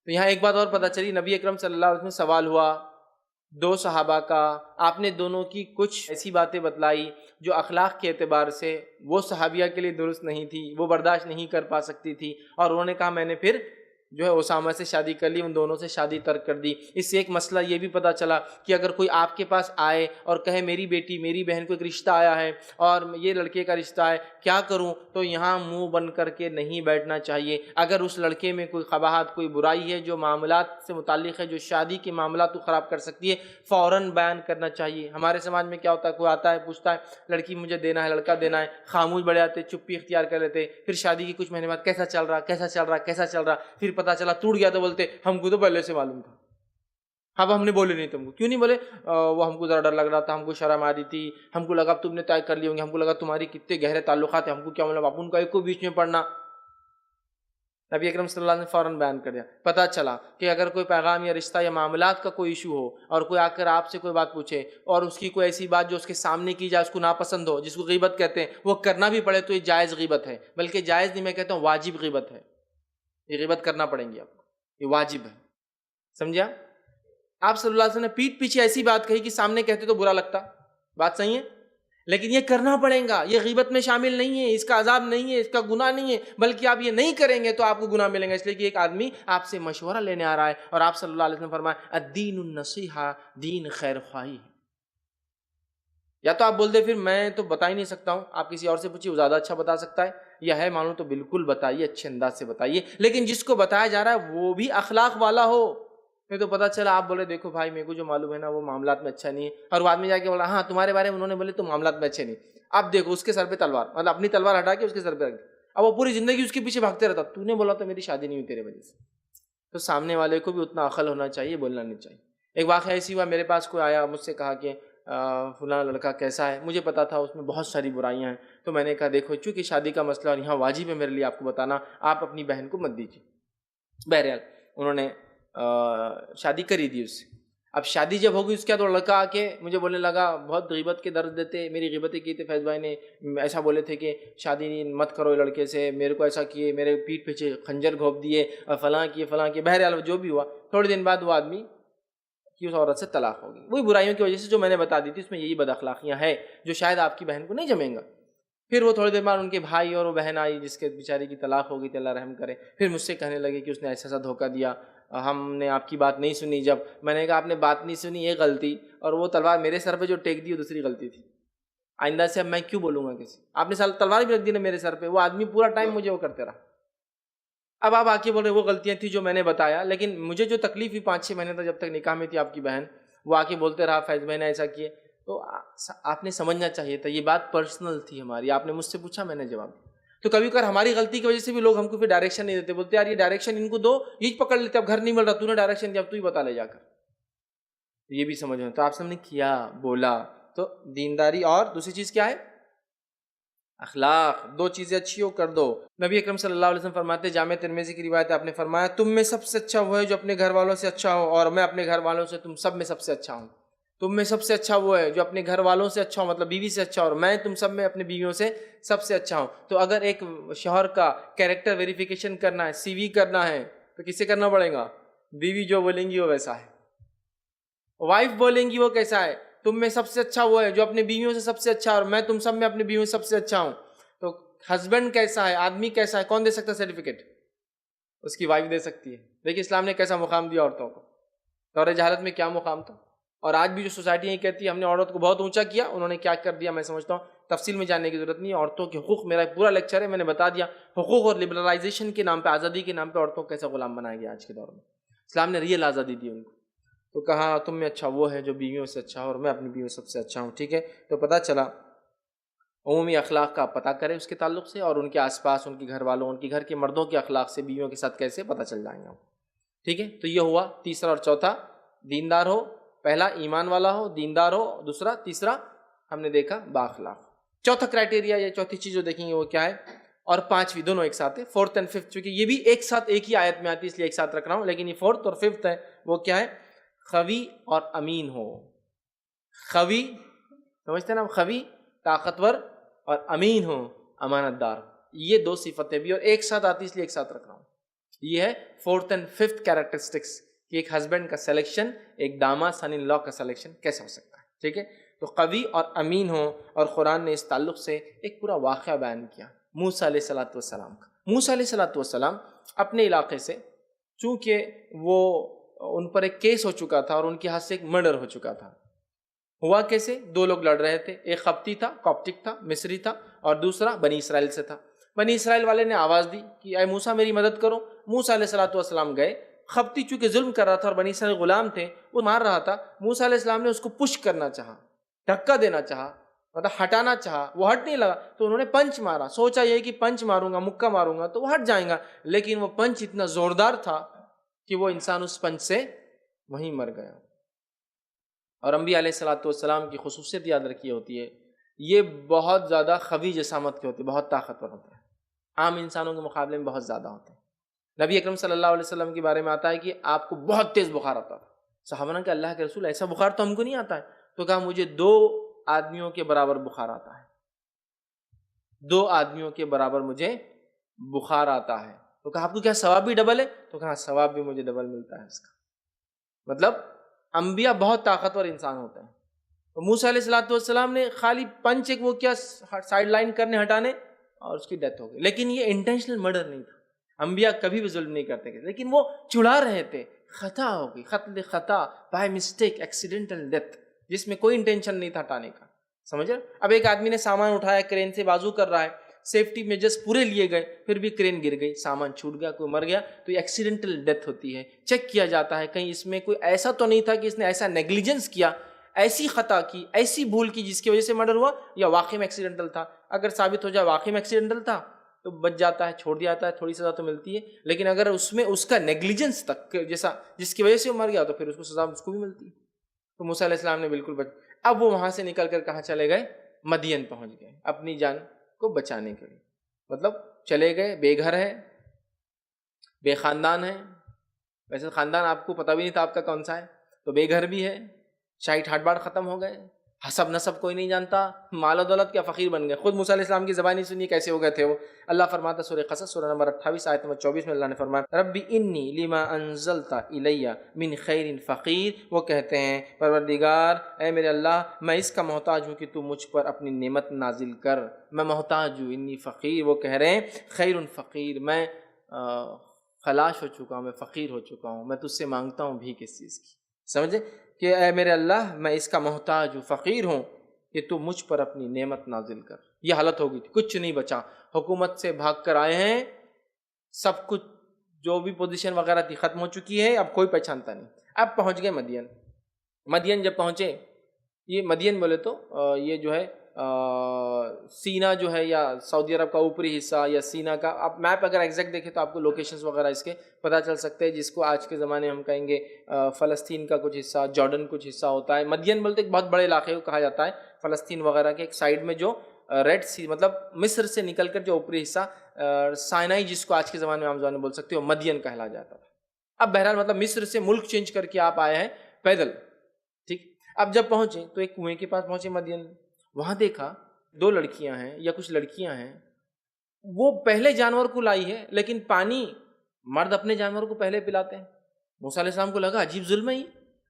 تو یہاں ایک بات اور پتہ چلی، نبی اکرم صلی اللہ علیہ وسلم سے سوال ہوا دو صحابہ کا، آپ نے دونوں کی کچھ ایسی باتیں بتلائی جو اخلاق کے اعتبار سے وہ صحابیہ کے لیے درست نہیں تھی، وہ برداشت نہیں کر پا سکتی تھی، اور انہوں نے کہا میں نے پھر جو ہے اسامہ سے شادی کر لی، ان دونوں سے شادی ترک کر دی۔ اس سے ایک مسئلہ یہ بھی پتہ چلا کہ اگر کوئی آپ کے پاس آئے اور کہے میری بیٹی میری بہن کو ایک رشتہ آیا ہے اور یہ لڑکے کا رشتہ ہے، کیا کروں، تو یہاں منہ بند کر کے نہیں بیٹھنا چاہیے۔ اگر اس لڑکے میں کوئی قباحت، کوئی برائی ہے جو معاملات سے متعلق ہے، جو شادی کے معاملات کو خراب کر سکتی ہے، فوراً بیان کرنا چاہیے۔ ہمارے سماج میں کیا ہوتا ہے، کوئی آتا ہے پوچھتا ہے لڑکی مجھے دینا ہے، لڑکا دینا ہے، خاموش بیٹھ جاتے، چپی اختیار کر لیتے، پھر شادی کی کچھ مہینے بعد کیسا چل رہا کیسا چل رہا کیسا چل رہا، پھر پتہ چلا ٹوٹ گیا تو بولتے ہم کو تو پہلے سے معلوم تھا، اب ہم نے بولے نہیں تم کو۔ کیوں نہیں بولے؟ وہ ہم کو ذرا ڈر لگ رہا تھا، ہم کو شرم آ رہی تھی، ہم کو لگا تم نے طے کر لی ہوں گے، ہم کو لگا تمہاری کتنے گہرے تعلقات ہیں، ہم کو کیا مطلب اپن کا ایک کو بیچ میں پڑنا۔ نبی اکرم صلی اللہ علیہ وسلم نے فوراً بیان کر دیا۔ پتہ چلا کہ اگر کوئی پیغام یا رشتہ یا معاملات کا کوئی ایشو ہو اور کوئی آ کر آپ سے کوئی بات پوچھے اور اس کی کوئی ایسی بات جو اس کے سامنے کی جائے، اس کو ناپسند ہو، جس کو غیبت کہتے ہیں، وہ کرنا بھی پڑے تو یہ جائز غیبت ہے، بلکہ جائز نہیں، میں کہتا ہوں واجب غیبت ہے، یہ غیبت کرنا پڑیں گی آپ کو، یہ واجب ہے، سمجھا؟ آپ صلی اللہ علیہ وسلم نے پیٹھ پیچھے ایسی بات کہی کہ سامنے کہتے تو برا لگتا، بات صحیح ہے، لیکن یہ کرنا پڑے گا، یہ غیبت میں شامل نہیں ہے، اس کا عذاب نہیں ہے، اس کا گناہ نہیں ہے، بلکہ آپ یہ نہیں کریں گے تو آپ کو گناہ ملیں گا، اس لیے کہ ایک آدمی آپ سے مشورہ لینے آ رہا ہے اور آپ صلی اللہ علیہ وسلم فرمایا الدین النصیحہ، دین خیر خواہی ہے۔ یا تو آپ بول دیں پھر میں تو بتا ہی نہیں سکتا ہوں، آپ کسی اور سے پوچھیے وہ زیادہ اچھا بتا سکتا ہے، یا ہے معلوم تو بالکل بتائیے، اچھے انداز سے بتائیے، لیکن جس کو بتایا جا رہا ہے وہ بھی اخلاق والا ہو۔ نہیں تو پتہ چلا آپ بولے دیکھو بھائی میرے کو جو معلوم ہے نا وہ معاملات میں اچھا نہیں ہے، اور بعد میں جا کے بولا ہاں تمہارے بارے میں انہوں نے بولے تو معاملات میں اچھے نہیں، اب دیکھو اس کے سر پہ تلوار، مطلب اپنی تلوار ہٹا کے اس کے سر پہ رکھ دی، اب وہ پوری زندگی اس کے پیچھے بھاگتے رہتا، تو نے بولا تو میری شادی نہیں ہوئی تیرے وجہ سے۔ تو سامنے والے کو بھی اتنا عقل ہونا چاہیے، بولنا نہیں چاہیے۔ ایک واقعہ ایسی ہوا، میرے پاس کوئی آیا مجھ سے کہا کہ فلاں لڑکا کیسا ہے، مجھے پتا تھا اس میں بہت ساری برائیاں ہیں، تو میں نے کہا دیکھو چونکہ شادی کا مسئلہ اور یہاں واجب ہے میرے لیے آپ کو بتانا، آپ اپنی بہن کو مت دیجیے۔ بہرحال انہوں نے شادی کری دی اس سے۔ اب شادی جب ہوگی اس کے بعد وہ لڑکا آ کے مجھے بولنے لگا، بہت غیبت کے درد دیتے، میری غیبتیں کی تھی فیض بھائی نے، ایسا بولے تھے کہ شادی مت کرو لڑکے سے، میرے کو ایسا کیے، میرے پیٹھ پیچھے خنجر گھونپ دیے اور فلاں کیے۔ بہرحال جو بھی ہوا، تھوڑے دن بعد وہ آدمی کی اس عورت سے طلاق ہو گئی، وہی برائیوں کی وجہ سے جو میں نے بتا دی تھی، اس میں یہی بد اخلاقیاں ہیں جو شاید آپ کی بہن کو نہیں جمیں گا۔ پھر وہ تھوڑی دیر بعد ان کے بھائی اور وہ بہن آئی جس کے بیچاری کی طلاق ہو گئی تھی، اللہ رحم کرے، پھر مجھ سے کہنے لگے کہ اس نے ایسا دھوکہ دیا، ہم نے آپ کی بات نہیں سنی۔ جب میں نے کہا آپ نے بات نہیں سنی یہ غلطی، اور وہ تلوار میرے سر پہ جو ٹیک دی وہ دوسری غلطی تھی، آئندہ سے اب میں کیوں بولوں گا کسی، آپ نے تلوار بھی رکھ دی نا میرے سر پہ، وہ آدمی پورا ٹائم مجھے وہ کرتے رہا۔ اب آپ آ کے بول رہے وہ غلطیاں تھیں جو میں نے بتایا، لیکن مجھے جو تکلیف ہوئی 5-6 مہینے تک جب تک نکاح میں تھی آپ کی بہن، وہ آ کے بولتے رہا فیض بھائی نے ایسا کیے، تو آپ نے سمجھنا چاہیے تھا یہ بات پرسنل تھی ہماری، آپ نے مجھ سے پوچھا میں نے جواب دیا۔ تو کبھی کبھار ہماری غلطی کی وجہ سے بھی لوگ ہم کو پھر ڈائریکشن نہیں دیتے، بولتے یار یہ ڈائریکشن ان کو دو، یہ پکڑ لیتے، اب گھر نہیں مل رہا، تو نے ڈائریکشن دیا اب تو ہی بتا لے جا کر، یہ بھی سمجھو۔ تو آپ سب نے کیا بولا، تو دینداری اور دوسری چیز کیا ہے؟ اخلاق، دو چیزیں اچھی ہو کر دو۔ نبی اکرم صلی اللہ علیہ وسلم فرماتے، جامع ترمذی کی روایت ہے، آپ نے فرمایا تم میں سب سے اچھا وہ ہے جو اپنے گھر والوں سے اچھا ہو، اور میں اپنے گھر والوں سے تم سب میں سب سے اچھا ہوں۔ تم میں سب سے اچھا وہ ہے جو اپنے گھر والوں سے اچھا ہو، مطلب بیوی سے اچھا ہو، اور میں تم سب میں اپنی بیویوں سے سب سے اچھا ہوں۔ تو اگر ایک شوہر کا کیریکٹر ویریفیکیشن کرنا ہے، سی وی کرنا ہے، تو کس سے کرنا پڑے گا؟ بیوی جو بولیں گی وہ ویسا ہے، وائف بولیں گی وہ کیسا ہے، تم میں سب سے اچھا وہ ہے جو اپنے بیویوں سے سب سے اچھا ہے، اور میں تم سب میں اپنی بیویوں سے سب سے اچھا ہوں۔ تو ہسبینڈ کیسا ہے، آدمی کیسا ہے، کون دے سکتا ہے سرٹیفکیٹ؟ اس کی وائف دے سکتی ہے۔ دیکھیے اسلام نے کیسا مقام دیا عورتوں کو، دور جہالت میں کیا مقام تھا، اور آج بھی جو سوسائٹی یہ کہتی ہے ہم نے عورت کو بہت اونچا کیا، انہوں نے کیا کر دیا میں سمجھتا ہوں تفصیل میں جاننے کی ضرورت نہیں ہے۔ عورتوں کے حقوق میرا پورا لیکچر ہے، میں نے بتا دیا، حقوق اور لبرلائزیشن کے نام پہ، آزادی کے نام پہ عورتوں کو کیسا غلام بنایا گیا آج کے دور میں۔ اسلام نے ریئل آزادی دی ان کو، تو کہا تم میں اچھا وہ ہے جو بیویوں سے اچھا ہو، اور میں اپنی بیویوں سب سے اچھا ہوں، ٹھیک ہے۔ تو پتہ چلا عمومی اخلاق کا پتہ کرے اس کے تعلق سے، اور ان کے آس پاس ان کے گھر والوں، ان کے گھر کے مردوں کے اخلاق سے بیویوں کے ساتھ کیسے پتہ چل جائیں گے ہم، ٹھیک ہے۔ تو یہ ہوا تیسرا اور چوتھا، دیندار ہو، پہلا ایمان والا ہو، دیندار ہو، دوسرا، تیسرا ہم نے دیکھا بااخلاق۔ چوتھا کرائٹیریا یا چوتھی چیز جو دیکھیں گے وہ کیا ہے، اور پانچویں دونوں ایک ساتھ ہے، فورتھ اینڈ ففتھ، چونکہ یہ بھی ایک ساتھ ایک ہی آیت میں آتی ہے اس لیے ایک ساتھ رکھ رہا ہوں، لیکن یہ فورتھ اور ففتھ ہے، وہ کیا ہے؟ خوی اور امین ہو۔ خوی سمجھتے ہیں نا، خوی طاقتور، اور امین ہو امانت دار، یہ دو صفتیں بھی اور ایک ساتھ آتی اس لیے ایک ساتھ رکھ رہا ہوں۔ یہ ہے 4th and 5th کیریکٹرسٹکس کہ ایک ہسبینڈ کا سلیکشن ایک داماد سن ان لا کا سلیکشن کیسے ہو سکتا ہے. ٹھیک ہے, تو قوی اور امین ہو. اور قرآن نے اس تعلق سے ایک پورا واقعہ بیان کیا موسیٰ علیہ الصلوۃ والسلام کا. موسیٰ علیہ الصلوۃ والسلام اپنے علاقے سے, چونکہ وہ ان پر ایک کیس ہو چکا تھا اور ان کے ہاتھ سے ایک مرڈر ہو چکا تھا. ہوا کیسے؟ 2 لوگ لڑ رہے تھے, ایک قبطی تھا, کاپٹک تھا, مصری تھا, اور دوسرا بنی اسرائیل سے تھا. بنی اسرائیل والے نے آواز دی کہ اے موسیٰ میری مدد کرو. موسیٰ علیہ الصلوۃ والسلام گئے. قبطی چونکہ ظلم کر رہا تھا اور بنی اسرائیل غلام تھے, وہ مار رہا تھا. موسیٰ علیہ السلام نے اس کو پش کرنا چاہا, دھکا دینا چاہا, مطلب ہٹانا چاہا, وہ ہٹ نہیں لگا. تو انہوں نے پنچ مارا, سوچا یہ کہ پنچ ماروں گا, مکہ ماروں گا تو وہ ہٹ جائیں گا, لیکن وہ پنچ اتنا زوردار تھا کہ وہ انسان اس پنچ سے وہیں مر گیا. اور انبیاء علیہ الصلوۃ والسلام کی خصوصیت یاد رکھی ہوتی ہے, یہ بہت زیادہ قوی جسامت کے ہوتے ہیں, بہت طاقتور ہوتے ہیں, عام انسانوں کے مقابلے میں بہت زیادہ ہوتے ہیں. نبی اکرم صلی اللہ علیہ وسلم کے بارے میں آتا ہے کہ آپ کو بہت تیز بخار آتا تھا. صحابہ نے کہا اللہ کے رسول ایسا بخار تو ہم کو نہیں آتا ہے. تو کہا مجھے 2 آدمیوں کے برابر بخار آتا ہے, 2 آدمیوں کے برابر مجھے بخار آتا ہے. تو کہا آپ کو کیا ثواب بھی ڈبل ہے؟ تو کہا ثواب بھی مجھے ڈبل ملتا ہے اس کا. مطلب انبیاء بہت طاقتور انسان ہوتے ہیں. تو موسیٰ علیہ الصلوۃ والسلام نے خالی پنچ ایک وہ کیا سائڈ لائن کرنے ہٹانے اور اس کی ڈیتھ ہو گئی. لیکن یہ انٹینشنل مرڈر نہیں تھا, انبیاء کبھی بھی ظلم نہیں کرتے تھے, لیکن وہ چڑھا رہے تھے, خطا ہو گئی, قتل خطا, بائی مسٹیک, ایکسیڈنٹل ڈیتھ, جس میں کوئی انٹینشن نہیں تھا ہٹانے کا. سمجھ رہے؟ اب ایک آدمی نے سامان اٹھایا, کرین سے بازو کر رہا ہے, سیفٹی میجرز پورے لیے گئے, پھر بھی کرین گر گئی, سامان چھوٹ گیا, کوئی مر گیا, تو یہ ایکسیڈنٹل ڈیتھ ہوتی ہے. چیک کیا جاتا ہے کہیں اس میں کوئی ایسا تو نہیں تھا کہ اس نے ایسا نیگلیجنس کیا, ایسی خطا کی, ایسی بھول کی جس کی وجہ سے مرڈر ہوا, یا واقعی میں ایکسیڈنٹل تھا. اگر ثابت ہو جائے واقعی میں ایکسیڈنٹل تھا تو بچ جاتا ہے, چھوڑ دیا جاتا ہے, تھوڑی سزا تو ملتی ہے. لیکن اگر اس میں اس کا نیگلیجنس تک جیسا جس کی وجہ سے وہ مر گیا تو پھر اس کو سزا اس کو بھی ملتی ہے. تو موسیٰ علیہ السلام نے بالکل اب وہ وہاں سے نکل کر کہاں چلے گئے؟ مدین پہنچ گئے اپنی جان کو بچانے کے لیے. مطلب چلے گئے, بے گھر ہے, بے خاندان ہے. ویسے خاندان آپ کو پتہ بھی نہیں تھا آپ کا کون سا ہے, تو بے گھر بھی ہے, شاہی ٹھاٹ باٹ ختم ہو گئے, حسب نسب کوئی نہیں جانتا, مال و دولت کیا فقیر بن گئے. خود موسیٰ علیہ السلام کی زبانی سنیے کیسے ہو گئے تھے وہ. اللہ فرماتا سورہ قصص سورہ نمبر 28 آیت نمبر 24 میں اللہ نے فرمایا ربی انی لما انزلت الی من خیر فقیر. وہ کہتے ہیں پروردگار اے میرے اللہ میں اس کا محتاج ہوں کہ تو مجھ پر اپنی نعمت نازل کر, میں محتاج ہوں. انی فقیر, وہ کہہ رہے ہیں خیر فقیر, میں خلاش ہو چکا ہوں, میں فقیر ہو چکا ہوں, میں تجھ سے مانگتا ہوں بھی کس چیز کی. سمجھے کہ اے میرے اللہ میں اس کا محتاج ہوں, فقیر ہوں, کہ تو مجھ پر اپنی نعمت نازل کر. یہ حالت ہو گئی تھی, کچھ نہیں بچا, حکومت سے بھاگ کر آئے ہیں, سب کچھ جو بھی پوزیشن وغیرہ تھی ختم ہو چکی ہے, اب کوئی پہچانتا نہیں. اب پہنچ گئے مدین. مدین جب پہنچے, یہ مدین بولے تو یہ جو ہے سینا جو ہے یا سعودی عرب کا اوپری حصہ یا سینا کا, آپ میپ اگر ایگزیکٹ دیکھیں تو آپ کو لوکیشنز وغیرہ اس کے پتہ چل سکتے ہیں, جس کو آج کے زمانے میں ہم کہیں گے فلسطین کا کچھ حصہ, جارڈن کچھ حصہ ہوتا ہے. مدین بولتے ایک بہت بڑے علاقے کو کہا جاتا ہے, فلسطین وغیرہ کے ایک سائڈ میں جو ریڈ سی مطلب مصر سے نکل کر جو اوپری حصہ سائنائی جس کو آج کے زمانے میں ہم زبان میں بول سکتے ہو مدین کہلا جاتا تھا. اب بہرحال مطلب مصر سے ملک چینج کر کے آپ آئے ہیں پیدل, ٹھیک. اب جب پہنچے تو ایک کنویں کے پاس پہنچے مدین, وہاں دیکھا 2 لڑکیاں ہیں یا کچھ لڑکیاں ہیں, وہ پہلے جانور کو لائی ہے لیکن پانی مرد اپنے جانور کو پہلے پلاتے ہیں. موسیٰ علیہ السلام کو لگا عجیب ظلم ہے,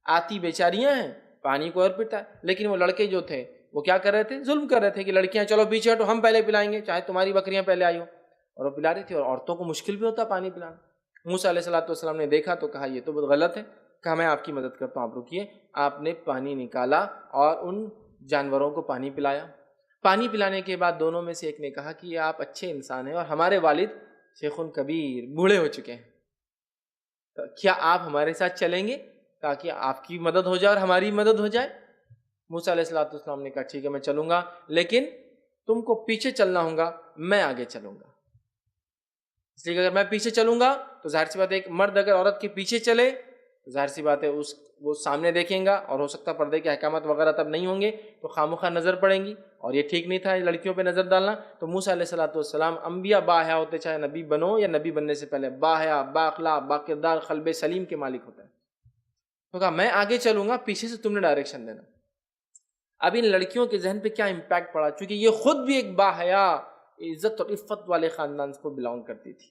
آتی بیچاریاں ہیں, پانی کو اور پیتا ہے. لیکن وہ لڑکے جو تھے وہ کیا کر رہے تھے, ظلم کر رہے تھے کہ لڑکیاں چلو پیچھے ہٹو, ہم پہلے پلائیں گے, چاہے تمہاری بکریاں پہلے آئی ہو. اور وہ پلا رہی تھی, اور عورتوں کو مشکل بھی ہوتا پانی پلانا. موسیٰ علیہ السلام نے دیکھا تو کہا یہ تو بہت غلط ہے. کہا میں آپ کی مدد کرتا ہوں, آپ رکیے. آپ نے پانی نکالا اور ان جانوروں کو پانی پلایا. پانی پلانے کے بعد دونوں میں سے ایک نے کہا کہ آپ اچھے انسان ہیں اور ہمارے والد شیخ کبیر بوڑھے ہو چکے ہیں, تو کیا آپ ہمارے ساتھ چلیں گے تاکہ آپ کی مدد ہو جائے اور ہماری مدد ہو جائے. موسیٰ علیہ السلام نے کہا ٹھیک ہے میں چلوں گا, لیکن تم کو پیچھے چلنا ہوگا, میں آگے چلوں گا. اس لیے اگر میں پیچھے چلوں گا تو ظاہر سی بات ہے ایک مرد اگر عورت کے پیچھے چلے تو ظاہر سی بات ہے وہ سامنے دیکھیں گا, اور ہو سکتا ہے پردے کے احکامات وغیرہ تب نہیں ہوں گے تو خامخواہ نظر پڑیں گی, اور یہ ٹھیک نہیں تھا لڑکیوں پہ نظر ڈالنا. تو موسیٰ علیہ السلام انبیاء باحیا ہوتے, چاہے نبی بنو یا نبی بننے سے پہلے باحیا, بااخلاق, باکردار, قلب سلیم کے مالک ہوتے ہیں. تو کہا میں آگے چلوں گا, پیچھے سے تم نے ڈائریکشن دینا. اب ان لڑکیوں کے ذہن پہ کیا امپیکٹ پڑا, چونکہ یہ خود بھی ایک باحیا عزت اور عفت والے خاندان کو بلانگ کرتی تھی.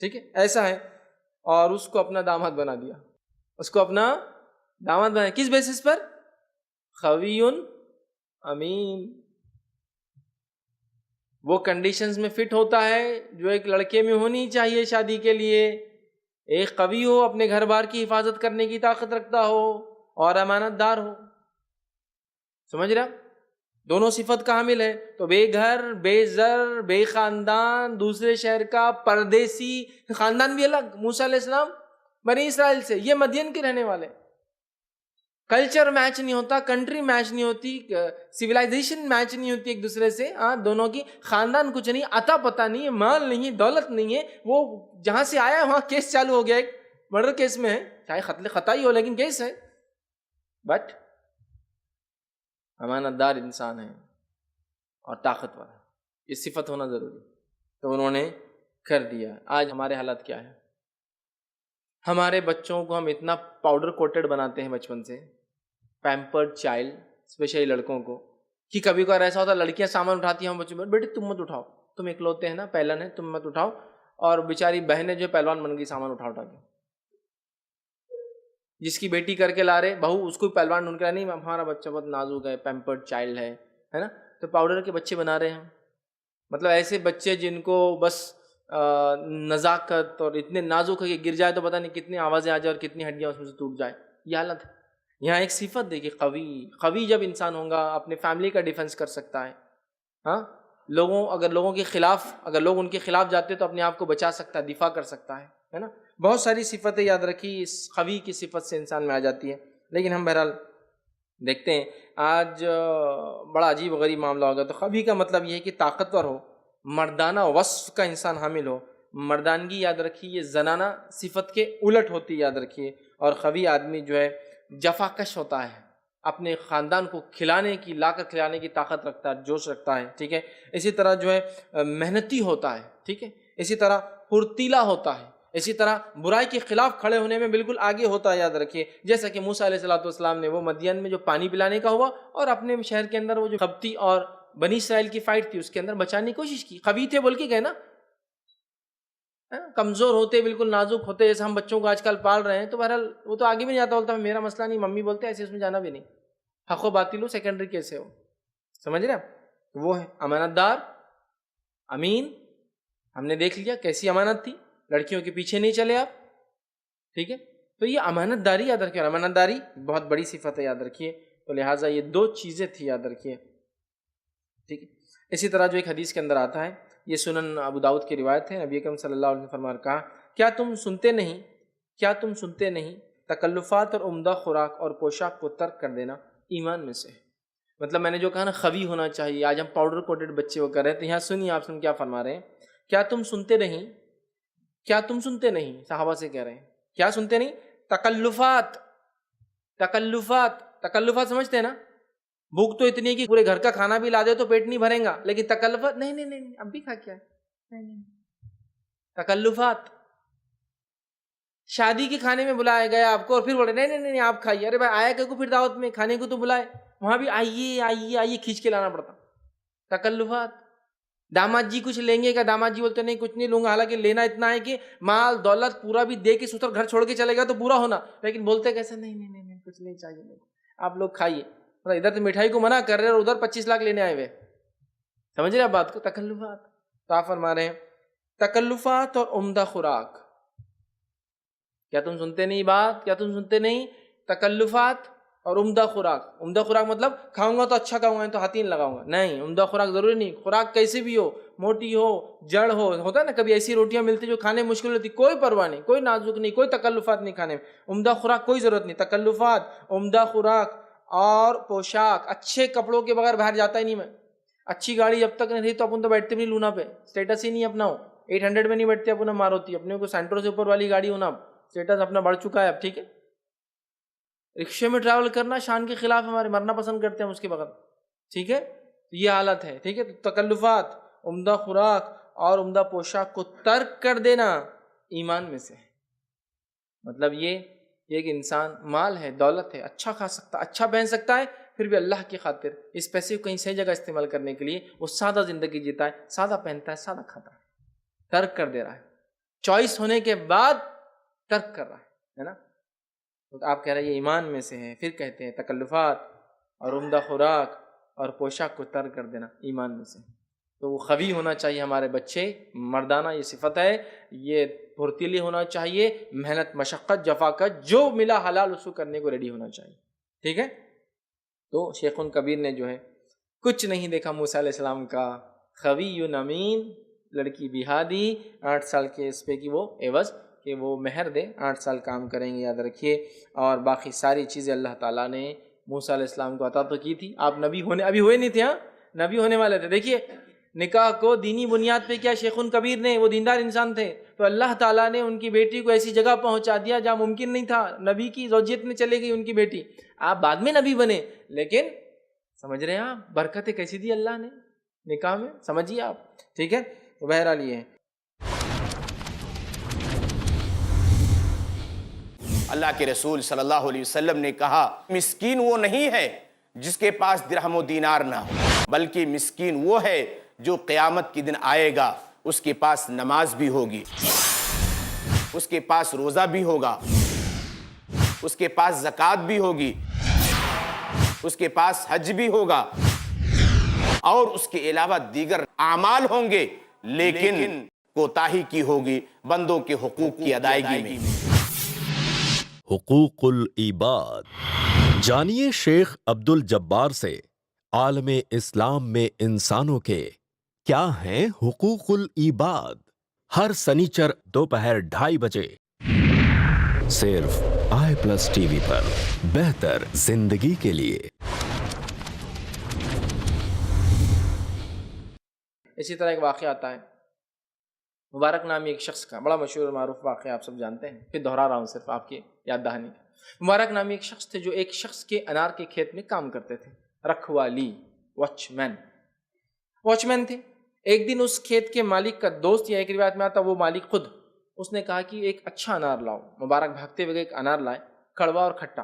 ٹھیک ہے ایسا ہے، اور اس کو اپنا داماد بنا دیا، اس کو اپنا داماد بنا، کس بیسس پر؟ قوی امین. وہ کنڈیشنز میں فٹ ہوتا ہے جو ایک لڑکے میں ہونی چاہیے شادی کے لیے. ایک قوی ہو، اپنے گھر بار کی حفاظت کرنے کی طاقت رکھتا ہو اور امانت دار ہو. سمجھ رہا؟ دونوں صفت کا حامل ہے. تو بے گھر، بے زر، بے خاندان، دوسرے شہر کا پردیسی، خاندان بھی الگ. موسیٰ علیہ السلام بنی اسرائیل سے، یہ مدین کے رہنے والے. کلچر میچ نہیں ہوتا، کنٹری میچ نہیں ہوتی، سویلائزیشن میچ نہیں ہوتی ایک دوسرے سے. دونوں کی خاندان کچھ نہیں، عطا پتہ نہیں ہے، مال نہیں ہے، دولت نہیں ہے. وہ جہاں سے آیا وہاں کیس چالو ہو گیا، ایک مرڈر کیس میں ہے، چاہے قتل خطا ہی ہو لیکن کیس ہے. بٹ امانت دار انسان ہے اور طاقتور ہے، یہ صفت ہونا ضروری. تو انہوں نے کر دیا. آج ہمارے حالات کیا ہے؟ ہمارے بچوں کو ہم اتنا پاؤڈر کوٹڈ بناتے ہیں بچپن سے، پیمپرڈ چائلڈ، اسپیشلی لڑکوں کو، کہ کبھی کبھار ایسا ہوتا ہے لڑکیاں سامان اٹھاتی ہیں بچوں میں، بیٹے تم مت اٹھاؤ، تم اکلوتے ہیں نا، پہلن ہے، تم مت اٹھاؤ. اور بیچاری بہنیں جو پہلوان بن گئی سامان اٹھا کے. جس کی بیٹی کر کے لا رہے بہو، اس کو پہلوان ڈھونڈ کے، نہیں ہمارا بچہ بہت نازک ہے، پیمپرڈ چائلڈ ہے نا، تو پاؤڈر کے بچے بنا رہے ہیں. مطلب ایسے بچے جن کو بس نزاکت اور اتنے نازک ہے کہ گر جائے تو پتہ نہیں کتنی آوازیں آ جائے اور کتنی ہڈیاں اس میں سے ٹوٹ جائے. یہ حالت ہے. یہاں ایک صفت دیکھیے، قوی جب انسان ہوگا اپنے فیملی کا ڈیفنس کر سکتا ہے. اگر لوگوں کے خلاف، اگر لوگ ان کے خلاف جاتے تو اپنے آپ کو بچا سکتا ہے، دفاع کر سکتا ہے نا. بہت ساری صفتیں یاد رکھی اس قوی کی صفت سے انسان میں آ جاتی ہے. لیکن ہم بہرحال دیکھتے ہیں آج بڑا عجیب و غریب معاملہ ہوگا. تو قوی کا مطلب یہ ہے کہ طاقتور ہو، مردانہ وصف کا انسان حامل ہو. مردانگی یاد رکھیے یہ زنانہ صفت کے الٹ ہوتی ہے، یاد رکھیے. اور قوی آدمی جو ہے جفاکش ہوتا ہے، اپنے خاندان کو لا کر کھلانے کی طاقت رکھتا ہے، جوش رکھتا ہے. ٹھیک ہے. اسی طرح جو ہے محنتی ہوتا ہے. ٹھیک ہے. اسی طرح پھرتیلا ہوتا ہے. اسی طرح برائی کے خلاف کھڑے ہونے میں بالکل آگے ہوتا ہے، یاد رکھیے. جیسا کہ موسیٰ علیہ السلام نے وہ مدین میں جو پانی پلانے کا ہوا اور اپنے شہر کے اندر وہ جو قبطی اور بنی اسرائیل کی فائٹ تھی اس کے اندر بچانے کی کوشش کی. قوی تھے بول کے گئے نا، کمزور ہوتے، بالکل نازک ہوتے، جیسے ہم بچوں کو آج کل پال رہے ہیں. تو بہرحال وہ تو آگے بھی نہیں آتا، بولتا میرا مسئلہ نہیں، ممی بولتے ایسے اس میں جانا بھی نہیں. حق و باطل ہو، سیکنڈری کیسے ہو، سمجھ رہے آپ؟ وہ ہے امانت دار، امین. ہم نے دیکھ لیا کیسی امانت تھی، لڑکیوں کے پیچھے نہیں چلے آپ. ٹھیک ہے. تو یہ امانت داری یاد رکھیے، اور امانت داری بہت بڑی صفت ہے، یاد رکھیے. تو لہٰذا یہ دو چیزیں تھی، یاد رکھیے. ٹھیک ہے. اسی طرح جو ایک حدیث کے اندر آتا ہے، یہ سنن ابو داؤد کی روایت ہے، نبی اکرم صلی اللہ علیہ وسلم نے فرمایا، کہا کیا تم سنتے نہیں تکلفات اور عمدہ خوراک اور پوشاک کو ترک کر دینا ایمان میں سے. مطلب میں نے جو کہا نا قوی ہونا چاہیے، آج ہم پاؤڈر کوٹڈ بچے وہ کر رہے ہیں. تو یہاں سنیے آپ کیا فرما رہے ہیں. کیا تم سنتے نہیں، صحابہ سے کہہ رہے ہیں، کیا سنتے نہیں؟ تکلفات سمجھتے ہیں نا؟ بھوک تو اتنی ہے کہ پورے گھر کا کھانا بھی لا دے تو پیٹ نہیں بھریں گا، لیکن تکلفات نہیں اب بھی کھا کیا ہے، نہیں. تکلفات، شادی کے کھانے میں بلایا گیا آپ کو اور پھر بولے نہیں آپ کھائیے. ارے بھائی آیا کہ پھر دعوت میں کھانے کو تو بلائے، وہاں بھی آئیے کھینچ کے لانا پڑتا. تکلفات. داماد جی کچھ لیں گے کیا؟ داماد جی بولتے نہیں کچھ نہیں لوں گا، حالانکہ لینا اتنا ہے کہ مال دولت پورا بھی دے کے ستر گھر چھوڑ کے چلے گا تو پورا ہونا، لیکن بولتے کیسے نہیں کچھ نہیں چاہیے میرے کو، آپ لوگ کھائیے. ادھر تو مٹھائی کو منع کر رہے اور ادھر 25 لاکھ لینے آئے ہوئے. سمجھ رہے آپ بات کو؟ تکلفات. تو آپ فرما رہے ہیں تکلفات اور عمدہ خوراک. کیا تم سنتے نہیں بات؟ کیا تم سنتے نہیں؟ تکلفات اور عمدہ خوراک. عمدہ خوراک مطلب کھاؤں گا تو اچھا کھاؤں گا، تو ہاتھ ہی نہیں لگاؤں گا. نہیں، عمدہ خوراک ضروری نہیں، خوراک کیسی بھی ہو، موٹی ہو، جڑ ہو. ہوتا ہے نا کبھی ایسی روٹیاں ملتی جو کھانے میں مشکل ہوتی، کوئی پرواہ نہیں، کوئی نازک نہیں، کوئی تکلفات نہیں کھانے میں. عمدہ خوراک کوئی ضرورت نہیں. تکلفات، عمدہ خوراک اور پوشاک. اچھے کپڑوں کے بغیر باہر جاتا ہی نہیں میں. اچھی گاڑی جب تک نہیں رہی تو اپن تو بیٹھتے بھی نہیں لونا پہ، اسٹیٹس ہی نہیں اپنا ہو. 800 میں نہیں بیٹھتے اپنا ماروتی، اپنے کو سینٹرو سے اوپر والی گاڑی ہونا، اسٹیٹس اپنا بڑھ چکا ہے اب. ٹھیک ہے. رکشے میں ٹریول کرنا شان کے خلاف، ہمارے مرنا پسند کرتے ہیں اس کے بغیر. ٹھیک ہے. یہ حالت ہے. ٹھیک ہے. تو تکلفات، عمدہ خوراک اور عمدہ پوشاک کو ترک کر دینا ایمان میں سے. مطلب یہ کہ انسان مال ہے، دولت ہے، اچھا کھا سکتا، اچھا پہن سکتا ہے، پھر بھی اللہ کی خاطر اس پیسے کو کہیں صحیح جگہ استعمال کرنے کے لیے وہ سادہ زندگی جیتا ہے، سادہ پہنتا ہے، سادہ کھاتا ہے، ترک کر دے رہا ہے. چوائس ہونے کے بعد ترک کر رہا ہے نا. تو آپ کہہ رہے ہیں یہ ایمان میں سے ہے. پھر کہتے ہیں تکلفات اور عمدہ خوراک اور پوشاک کو ترک کر دینا ایمان میں سے. تو وہ خوی ہونا چاہیے ہمارے بچے، مردانہ یہ صفت ہے، یہ پھرتیلی ہونا چاہیے، محنت مشقت جفاقت جو ملا حلال اس کو کرنے کو ریڈی ہونا چاہیے. ٹھیک ہے. تو شیخ کبیر نے جو ہے کچھ نہیں دیکھا موسیٰ علیہ السلام کا، خوی امین، لڑکی بیاہ دی 8 سال کے اس پہ کی وہ عوض کہ وہ مہر دے، 8 سال کام کریں گے یاد رکھیے. اور باقی ساری چیزیں اللہ تعالیٰ نے موسیٰ علیہ السلام کو عطا تو کی تھی. آپ نبی ہونے ابھی ہوئے نہیں تھے، ہاں نبی ہونے والے تھے. دیکھیے نکاح کو دینی بنیاد پہ کیا شیخ کبیر نے، وہ دیندار انسان تھے، تو اللہ تعالیٰ نے ان کی بیٹی کو ایسی جگہ پہنچا دیا جہاں ممکن نہیں تھا. نبی کی زوجیت میں چلے گئی ان کی بیٹی. آپ بعد میں نبی بنے، لیکن سمجھ رہے ہیں آپ برکتیں کیسی دی اللہ نے نکاح میں، سمجھیے آپ. ٹھیک ہے. تو بہرحال یہ ہے. اللہ کے رسول صلی اللہ علیہ وسلم نے کہا مسکین وہ نہیں ہے جس کے پاس درہم و دینار نہ ہو، بلکہ مسکین وہ ہے جو قیامت کے دن آئے گا، اس کے پاس نماز بھی ہوگی، اس کے پاس روزہ بھی ہوگا، اس کے پاس زکوٰۃ بھی ہوگی، اس کے پاس حج بھی ہوگا، اور اس کے علاوہ دیگر اعمال ہوں گے، لیکن کوتاہی کی ہوگی بندوں کے حقوق کی ادائیگی میں. حقوق العباد. جانیے شیخ عبد الجبار سے عالم اسلام میں انسانوں کے کیا ہیں حقوق العباد. ہر سنیچر دوپہر 2:30 بجے صرف i+ ٹی وی پر، بہتر زندگی کے لیے. اسی طرح ایک واقعہ آتا ہے مبارک نامی ایک شخص کا، بڑا مشہور اور معروف واقعہ آپ سب جانتے ہیں، پھر دہرا رہا ہوں صرف آپ کی یاد دہانی. مبارک نامی ایک شخص تھے جو ایک شخص کے انار کے کھیت میں کام کرتے تھے، رکھوالی، واچ مین تھے. ایک دن اس کھیت کے مالک کا دوست، یا ایک روایت میں آتا وہ مالک خود، اس نے کہا کہ ایک اچھا انار لاؤ. مبارک بھاگتے ہوئے ایک انار لائے، کڑوا اور کھٹا.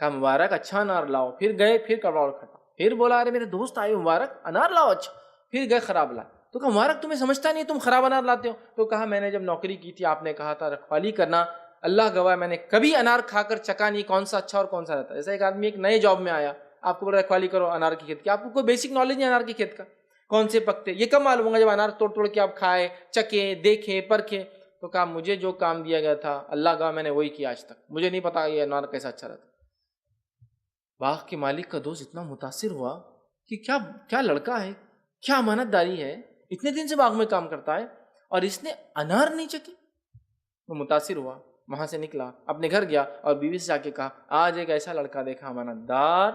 کہا مبارک اچھا انار لاؤ. پھر گئے، پھر کڑوا اور کھٹا. پھر بولا ارے میرے دوست آئے مبارک انار لاؤ اچھا. پھر گئے خراب لائے. تو کہا مبارک تمہیں سمجھتا نہیں تم خراب انار لاتے ہو. تو کہا میں نے جب نوکری کی تھی آپ نے کہا تھا رکھوالی کرنا، اللہ گواہ میں نے کبھی انار کھا کر چکا نہیں کون سا اچھا اور کون سا رہتا. جیسا ایک آدمی ایک نئے جاب میں آیا، آپ کو بولا رکھوالی کرو انار کی کھیت کی، آپ کو کوئی بیسک نالج نہیں انار کی کھیت کا، کون سے پکتے یہ کب معلوم ہوگا جب انار توڑ کے آپ کھائے، چکے، دیکھے، پرکھے. تو کہا مجھے جو کام دیا گیا تھا اللہ گواہ میں نے وہی کیا آج تک، مجھے نہیں پتا یہ انار کیسا اچھا رہتا. باغ کے مالک کا دوست اتنا متاثر ہوا کہ کیا لڑکا ہے، کیا امانت داری ہے، اتنے دن سے باغ میں کام کرتا ہے اور اس نے انار نہیں چکی. وہ متاثر ہوا، وہاں سے نکلا، اپنے گھر گیا اور بیوی سے جا کے کہا آج ایک ایسا لڑکا دیکھا امانت دار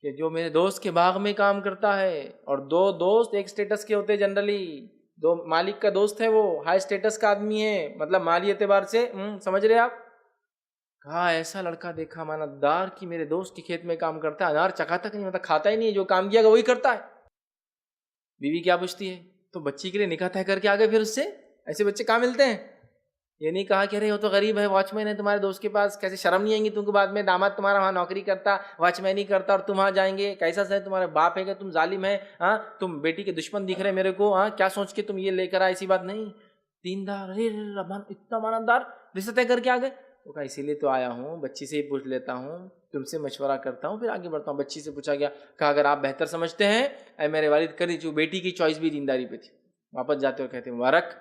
کہ جو میرے دوست کے باغ میں کام کرتا ہے. اور 2 دوست ایک سٹیٹس کے ہوتے جنرلی، 2 مالک کا دوست ہے وہ ہائی سٹیٹس کا آدمی ہے، مطلب مالی اعتبار سے، سمجھ رہے آپ. کہا ایسا لڑکا دیکھا امانت دار کہ میرے دوست کے کھیت میں کام کرتا ہے، انار چکا تک نہیں، مطلب کھاتا ہی نہیں، جو کام کیا گا وہی کرتا ہے. بیوی کیا پوچھتی ہے تو بچی کے لیے نکاح طے کر کے آ گئے. پھر اس سے ایسے بچے کہاں ملتے ہیں. یہ نہیں کہا کہ ارے وہ تو غریب ہے، واچ مین ہے تمہارے دوست کے پاس، کیسے شرم نہیں آئیں گی تم کو بعد میں داماد تمہارا وہاں نوکری کرتا، واچ مین ہی کرتا اور تم وہاں جائیں گے، کیسا ہے تمہارا باپ ہے کہ تم ظالم ہے، ہاں تم بیٹی کے دشمن دکھ رہے میرے کو، ہاں کیا سوچ کے تم یہ لے کر آئے. ایسی بات نہیں. دیندار، ارے اتنا ماندار رشتہ طے کر کے آ گئے. تو کہا اسی لیے تو آیا ہوں، بچی سے ہی پوچھ لیتا ہوں، تم سے مشورہ کرتا ہوں پھر آگے بڑھتا ہوں. بچی سے پوچھا گیا. کہا اگر آپ بہتر سمجھتے ہیں اے میرے والد کر دیجیے. بیٹی کی چوائس بھی دینداری پہ تھی. واپس جاتے ہوئے کہتے مبارک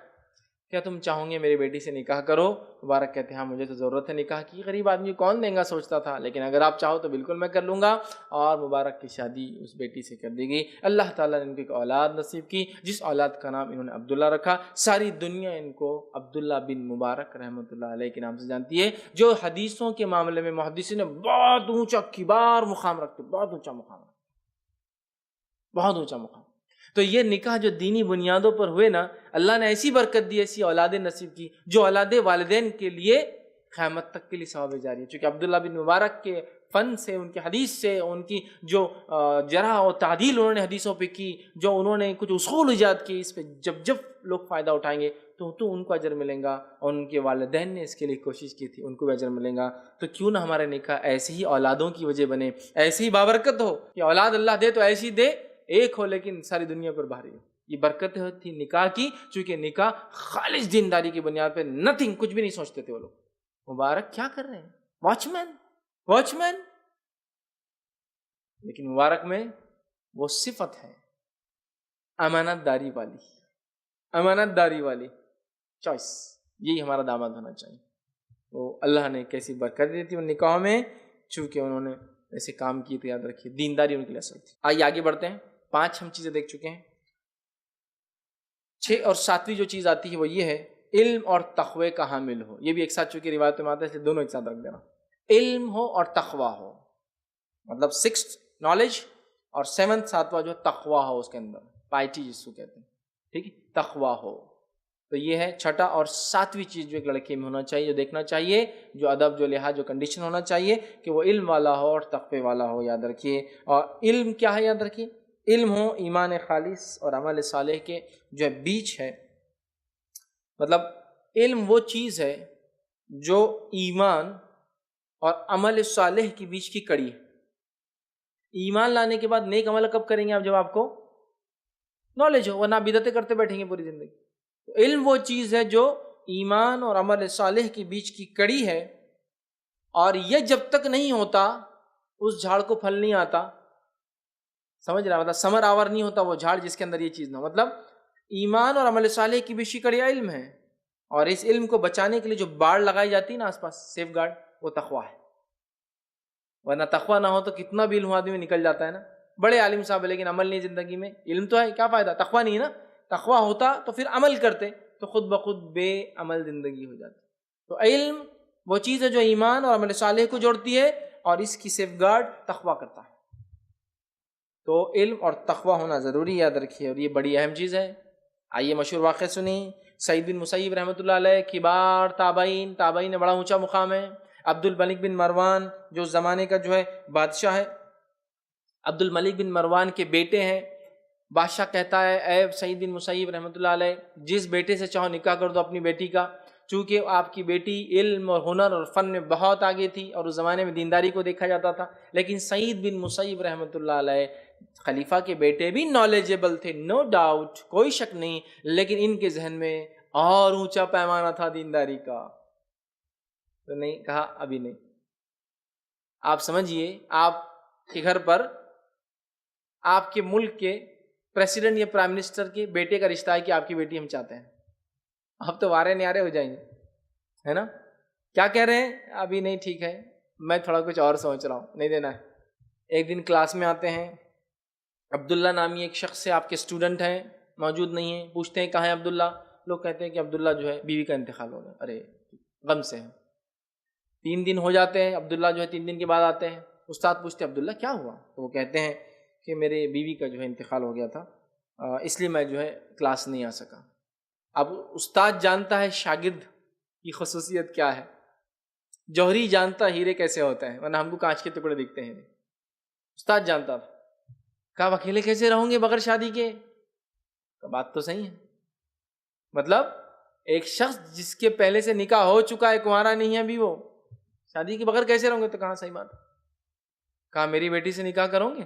کیا تم چاہوں گے میری بیٹی سے نکاح کرو. مبارک کہتے ہیں ہاں مجھے تو ضرورت ہے نکاح کی، غریب آدمی کون دیں گا سوچتا تھا، لیکن اگر آپ چاہو تو بالکل میں کر لوں گا. اور مبارک کی شادی اس بیٹی سے کر دی گئی. اللہ تعالیٰ نے ان کو ایک اولاد نصیب کی جس اولاد کا نام انہوں نے عبداللہ رکھا. ساری دنیا ان کو عبداللہ بن مبارک رحمۃ اللہ علیہ کے نام سے جانتی ہے، جو حدیثوں کے معاملے میں محدثین نے بہت اونچا کبار مقام رکھتے، بہت اونچا مقام. تو یہ نکاح جو دینی بنیادوں پر ہوئے نا، اللہ نے ایسی برکت دی، ایسی اولاد نصیب کی جو اولاد والدین کے لیے قیامت تک کے لیے ثواب جاری ہے. چونکہ عبداللہ بن مبارک کے فن سے، ان کی حدیث سے، ان کی جو جرح و تعدیل انہوں نے حدیثوں پہ کی، جو انہوں نے کچھ اصول ایجاد کی، اس پہ جب لوگ فائدہ اٹھائیں گے تو ان کو اجر ملیں گا، اور ان کے والدین نے اس کے لیے کوشش کی تھی ان کو بھی اجر ملیں گا. تو کیوں نہ ہمارے نکاح ایسی ہی اولادوں کی وجہ بنے، ایسی ہی بابرکت ہو کہ اولاد اللہ دے تو ایسی دے، ایک ہو لیکن ساری دنیا پر بھاری ہو. یہ برکتیں ہوتی نکاح کی، چونکہ نکاح خالص دینداری کی بنیاد پہ، نتھنگ، کچھ بھی نہیں سوچتے تھے وہ لوگ. مبارک کیا کر رہے ہیں؟ واچ مین. لیکن مبارک میں وہ صفت ہے امانت داری والی چوائس. یہی ہمارا داماد ہونا چاہیے. وہ اللہ نے کیسی برکت دی تھی ان نکاحوں میں، چونکہ انہوں نے ایسے کام کیے تھے. یاد رکھیے دینداری ان کے لیے اصل تھی. آئیے آگے بڑھتے ہیں. 5 ہم چیزیں دیکھ چکے ہیں. 6 اور 7ویں جو چیز آتی ہے وہ یہ ہے علم اور تقوی کا حامل ہو. یہ بھی ایک ساتھ چونکہ روایت میں آتا ہے، اس لیے دونوں ایک ساتھ رکھ دینا. علم ہو اور تقوی ہو، مطلب 6 نالج اور 7واں جو تقوی ہو اس کے اندر، پائٹی جس کو کہتے ہیں. ٹھیک ہے، تقوی ہو. تو یہ ہے 6 اور 7ویں چیز جو ایک لڑکے میں ہونا چاہیے، جو دیکھنا چاہیے، جو ادب، جو لحاظ، جو کنڈیشن ہونا چاہیے کہ وہ علم والا ہو اور تقوی والا ہو. یاد رکھیے. اور علم کیا ہے؟ یاد رکھیے علم ہو ایمان خالص اور عمل صالح کے جو بیچ ہے. مطلب علم وہ چیز ہے جو ایمان اور عمل صالح کے بیچ کی کڑی ہے. ایمان لانے کے بعد نیک عمل کب کریں گے آپ؟ جب آپ کو نالج ہو، ورنہ بدعتیں کرتے بیٹھیں گے پوری زندگی. تو علم وہ چیز ہے جو ایمان اور عمل صالح کے بیچ کی کڑی ہے، اور یہ جب تک نہیں ہوتا اس جھاڑ کو پھل نہیں آتا. سمجھ رہا؟ مطلب ثمر آور نہیں ہوتا وہ جھاڑ جس کے اندر یہ چیز نہ ہو. مطلب ایمان اور عمل صالح کی بیچ کی کڑی علم ہے، اور اس علم کو بچانے کے لیے جو باڑ لگائی جاتی ہے نا آس پاس، سیف گارڈ، وہ تقویٰ ہے. ورنہ تقویٰ نہ ہو تو کتنا بھی علم آدمی نکل جاتا ہے نا. بڑے عالم صاحب لیکن عمل نہیں زندگی میں. علم تو ہے، کیا فائدہ؟ تقویٰ نہیں ہے نا. تقویٰ ہوتا تو پھر عمل کرتے، تو خود بخود بے عمل زندگی ہو جاتی. تو علم وہ چیز ہے جو ایمان اور عمل صالح کو جوڑتی ہے، اور اس کی سیف گارڈ تقویٰ کرتا ہے. تو علم اور تقویٰ ہونا ضروری، یاد رکھیے، اور یہ بڑی اہم چیز ہے. آئیے مشہور واقعہ سنیں. سعید بن مسیب رحمۃ اللہ علیہ، کبار تابعین میں بڑا اونچا مقام ہے. عبد الملک بن مروان جو اس زمانے کا جو ہے بادشاہ ہے، عبد الملک بن مروان کے بیٹے ہیں. بادشاہ کہتا ہے اے سعید بن مسیب رحمۃ اللہ علیہ، جس بیٹے سے چاہو نکاح کر دو اپنی بیٹی کا، چونکہ آپ کی بیٹی علم اور ہنر اور فن میں بہت آگے تھی، اور اس زمانے میں دینداری کو دیکھا جاتا تھا. لیکن سعید بن مسیب رحمۃ اللہ علیہ خلیفہ کے بیٹے بھی نالجبل تھے، نو ڈاؤٹ، کوئی شک نہیں، لیکن ان کے ذہن میں اور اونچا پیمانہ تھا دینداری کا. تو نہیں کہا ابھی نہیں. آپ سمجھیے آپ کے گھر پر آپ کے ملک کے پریزیڈنٹ یا پرائم منسٹر کے بیٹے کا رشتہ ہے کہ آپ کی بیٹی ہم چاہتے ہیں. اب تو وارے نیارے ہو جائیں گے، ہے نا. کیا کہہ رہے ہیں؟ ابھی نہیں، ٹھیک ہے، میں تھوڑا کچھ اور سوچ رہا ہوں، نہیں دینا ہے. ایک دن کلاس میں آتے ہیں، عبداللہ نامی ایک شخص سے آپ کے اسٹوڈنٹ ہیں، موجود نہیں ہیں. پوچھتے ہیں کہاں ہے عبداللہ؟ لوگ کہتے ہیں کہ عبداللہ جو ہے بیوی کا انتقال ہو گیا. ارے غم سے ہیں. 3 دن ہو جاتے ہیں، عبداللہ جو ہے 3 دن کے بعد آتے ہیں. استاد پوچھتے ہیں عبداللہ کیا ہوا؟ تو وہ کہتے ہیں کہ میرے بیوی کا جو ہے انتقال ہو گیا تھا، اس لیے میں جو ہے کلاس نہیں آ سکا. اب استاد جانتا ہے شاگرد کی خصوصیت کیا ہے. جوہری جانتا ہیرے کیسے ہوتا ہے، ورنہ ہم کو کانچ کے ٹکڑے دکھتے ہیں. استاد جانتا تھا. کہا اکیلے کیسے رہوں گے بغیر شادی کے؟ بات تو صحیح ہے. مطلب ایک شخص جس کے پہلے سے نکاح ہو چکا ہے، کنوارا نہیں ہے ابھی، وہ شادی کے بغیر کیسے رہوں گے؟ تو کہاں صحیح بات. کہا میری بیٹی سے نکاح کروں گے؟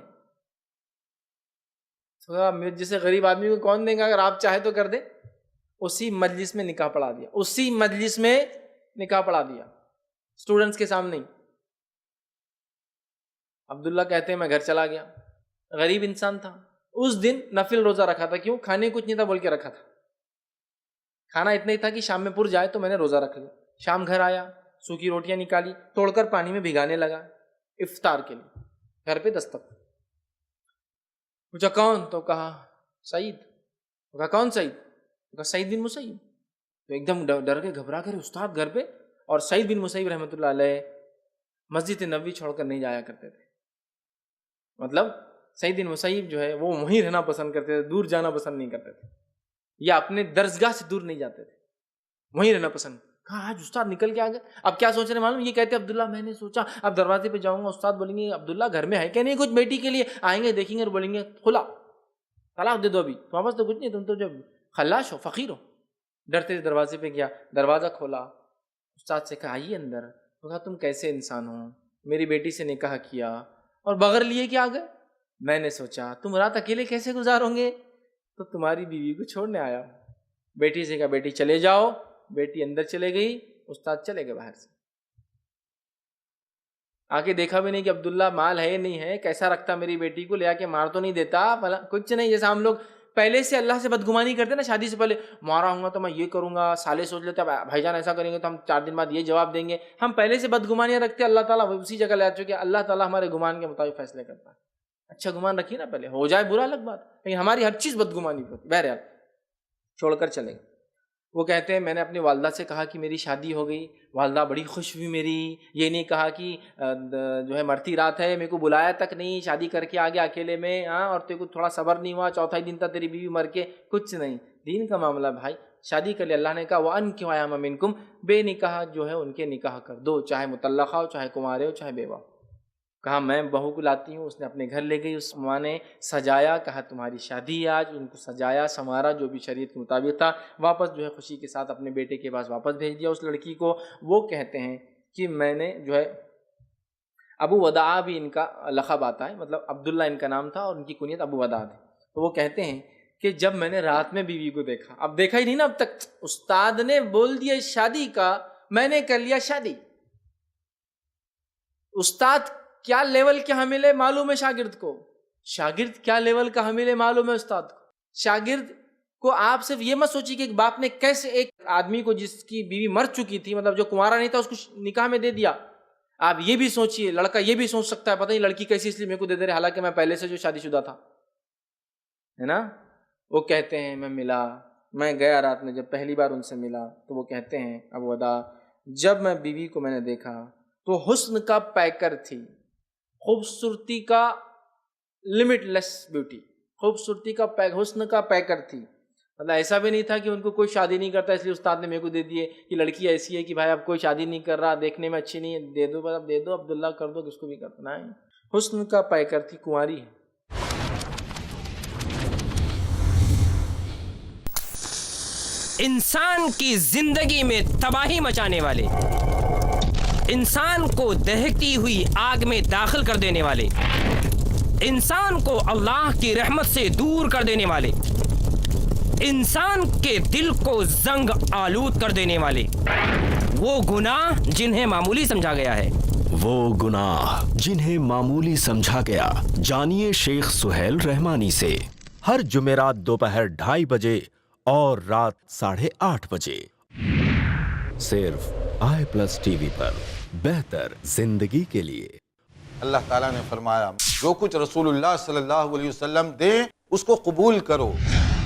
جیسے غریب آدمی کو کون دیں گا، اگر آپ چاہے تو کر دے. اسی مجلس میں نکاح پڑھا دیا، اسی مجلس میں نکاح پڑھا دیا، اسٹوڈنٹس کے سامنے ہی. عبداللہ کہتے ہیں میں گھر چلا گیا. غریب انسان تھا، اس دن نفل روزہ رکھا تھا. کیوں؟ کھانے کچھ نہیں تھا بول کے رکھا تھا. کھانا اتنا ہی تھا کہ شام میں پور جائے تو میں نے روزہ رکھ لیا. شام گھر آیا، سوکھی روٹیاں نکالی، توڑ کر پانی میں بھگانے لگا افطار کے لیے. گھر پہ دستک. پوچھا کون؟ تو کہا سعید. کہا کون سعید؟ کہا سعید بن مسیب. تو ایک دم ڈر کے گھبرا کر استاد گھر پہ. اور سعید بن مسیب رحمۃ اللہ علیہ مسجد نبوی چھوڑ کر نہیں جایا کرتے تھے. مطلب سعید بن مسیب جو ہے وہ وہیں رہنا پسند کرتے تھے، دور جانا پسند نہیں کرتے تھے، یا اپنے درسگاہ سے دور نہیں جاتے تھے، وہیں رہنا پسند. کہا آج استاد نکل کے آ گئے. اب کیا سوچ رہے معلوم؟ یہ کہتے عبداللہ میں نے سوچا اب دروازے پہ جاؤں گا، استاد بولیں گے عبداللہ گھر میں ہے کہ نہیں کچھ بیٹی کے لیے؟ آئیں گے دیکھیں گے اور بولیں گے کھلا، طلاق دے دو ابھی، تمہارے پاس تو کچھ نہیں، تم تو جب خلاش ہو، فقیر ہو. ڈرتے دروازے پہ گیا، دروازہ کھولا، استاد سے کہا آئیے اندر. تو کہا تم کیسے انسان ہو، میری بیٹی سے نکاح کیا اور بغیر لیے کیا آ گئے. میں نے سوچا تم رات اکیلے کیسے گزارو گے، تو تمہاری بیوی کو چھوڑنے آیا ہوں۔ بیٹی سے کہا بیٹی چلے جاؤ، بیٹی اندر چلے گئی، استاد چلے گئے باہر سے، آ کے دیکھا بھی نہیں کہ عبداللہ مال ہے نہیں ہے، کیسا رکھتا میری بیٹی کو، لے آ کے مار تو نہیں دیتا، کچھ نہیں۔ جیسا ہم لوگ پہلے سے اللہ سے بدگمانی کرتے نا، شادی سے پہلے مارا ہوں گا تو میں یہ کروں گا، سالے سوچ لیتے بھائی جان ایسا کریں گے تو ہم 4 دن بعد یہ جواب دیں گے، ہم پہلے سے بدگمانیاں رکھتے، اللہ تعالیٰ اسی جگہ لے آ چکے، اللہ تعالیٰ ہمارے گمان کے مطابق فیصلے کرتا ہے۔ اچھا گمان رکھیے نا، پہلے ہو جائے برا الگ بات، لیکن ہماری ہر چیز بدگمانی ہوتی۔ بہرحال چھوڑ کر چلیں گے۔ وہ کہتے ہیں میں نے اپنی والدہ سے کہا کہ میری شادی ہو گئی، والدہ بڑی خوش ہوئی میری، یہ نہیں کہا کہ جو ہے مرتی رات ہے، میرے کو بلایا تک نہیں، شادی کر کے آ گیا اکیلے میں، اور تیرے کو تھوڑا صبر نہیں ہوا، چوتھا ہی دن تھا تیری بیوی مر کے، کچھ نہیں، دین کا معاملہ بھائی، شادی کر لے۔ اللہ نے کہا وَأَنكِحُوا الْأَيَامَ مِنكُمْ، بے نکاح جو ہے ان کے نکاح کر دو، چاہے مطلقہ ہو، چاہے کنوارے ہو، چاہے بیوہ۔ کہا میں بہو کو لاتی ہوں، اس نے اپنے گھر لے گئی، اس ماں نے سجایا، کہا تمہاری شادی ہے آج، ان کو سجایا سنوارا جو بھی شریعت کے مطابق تھا، واپس جو ہے خوشی کے ساتھ اپنے بیٹے کے پاس واپس بھیج دیا اس لڑکی کو۔ وہ کہتے ہیں کہ میں نے جو ہے ابو وداع بھی ان کا لقب آتا ہے، مطلب عبداللہ ان کا نام تھا اور ان کی کنیت ابو وداع ہے۔ تو وہ کہتے ہیں کہ جب میں نے رات میں بیوی کو دیکھا، اب دیکھا ہی نہیں نا اب تک، استاد نے بول دیا شادی کا، میں نے کر لیا شادی۔ استاد کیا لیول کے حامل ہے معلوم ہے شاگرد کو، شاگرد کیا لیول کا حامل ہے معلوم ہے استاد کو۔ شاگرد کو آپ صرف یہ مت سوچیے کہ ایک باپ نے کیسے ایک آدمی کو جس کی بیوی مر چکی تھی، مطلب جو کنوارا نہیں تھا، اس کو نکاح میں دے دیا۔ آپ یہ بھی سوچیے، لڑکا یہ بھی سوچ سکتا ہے پتہ نہیں لڑکی کیسی اس لیے میرے کو دے دے رہے، حالانکہ میں پہلے سے جو شادی شدہ تھا، ہے نا۔ وہ کہتے ہیں میں ملا، میں گیا رات میں جب پہلی بار ان سے ملا، تو وہ کہتے ہیں ابو وداع جب میں بیوی کو میں نے دیکھا تو حسن کا پیکر تھی، خوبصورتی کا لمٹ لیس بیوٹی، خوبصورتی کا حسن کا پیکر تھی، مطلب ایسا بھی نہیں تھا کہ ان کو کوئی شادی نہیں کرتا اس لیے استاد نے میرے کو دے دیے، کہ لڑکی ایسی ہے کہ بھائی اب کوئی شادی نہیں کر رہا، دیکھنے میں اچھی نہیں ہے، دے دو اب دے دو، عبداللہ کر دو، کس کو بھی کرنا ہے۔ حسن کا پیکر تھی، کنواری ہے۔ انسان کی زندگی میں تباہی مچانے والے، انسان کو دہکتی ہوئی آگ میں داخل کر دینے والے، انسان کو اللہ کی رحمت سے دور کر دینے والے، انسان کے دل کو زنگ آلود کر دینے والے، وہ گناہ جنہیں معمولی سمجھا گیا ہے، وہ گناہ جنہیں معمولی سمجھا گیا۔ جانیے شیخ سہیل رحمانی سے ہر جمعرات دوپہر 2:30 بجے اور رات 8:30 بجے، صرف i+ TV پر، بہتر زندگی کے لیے۔ اللہ تعالیٰ نے فرمایا جو کچھ رسول اللہ صلی اللہ علیہ وسلم دیں اس کو قبول کرو،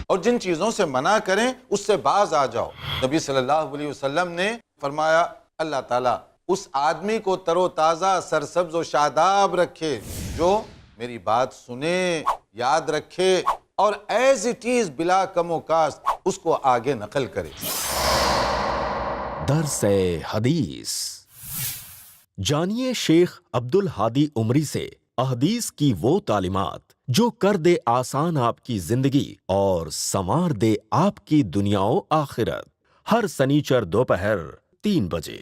اور جن چیزوں سے منع کریں اس سے باز آ جاؤ۔ نبی صلی اللہ علیہ وسلم نے فرمایا اللہ تعالیٰ اس آدمی کو تر و تازہ، سرسبز و شاداب رکھے جو میری بات سنے، یاد رکھے اور ایز اٹ از بلا کم و کاست اس کو آگے نقل کرے۔ درس حدیث جانیے شیخ عبدالہادی عمری سے احادیث کی وہ تعلیمات جو کر دے آسان آپ کی زندگی اور سنوار دے آپ کی دنیا و آخرت، ہر سنیچر دوپہر 3 بجے،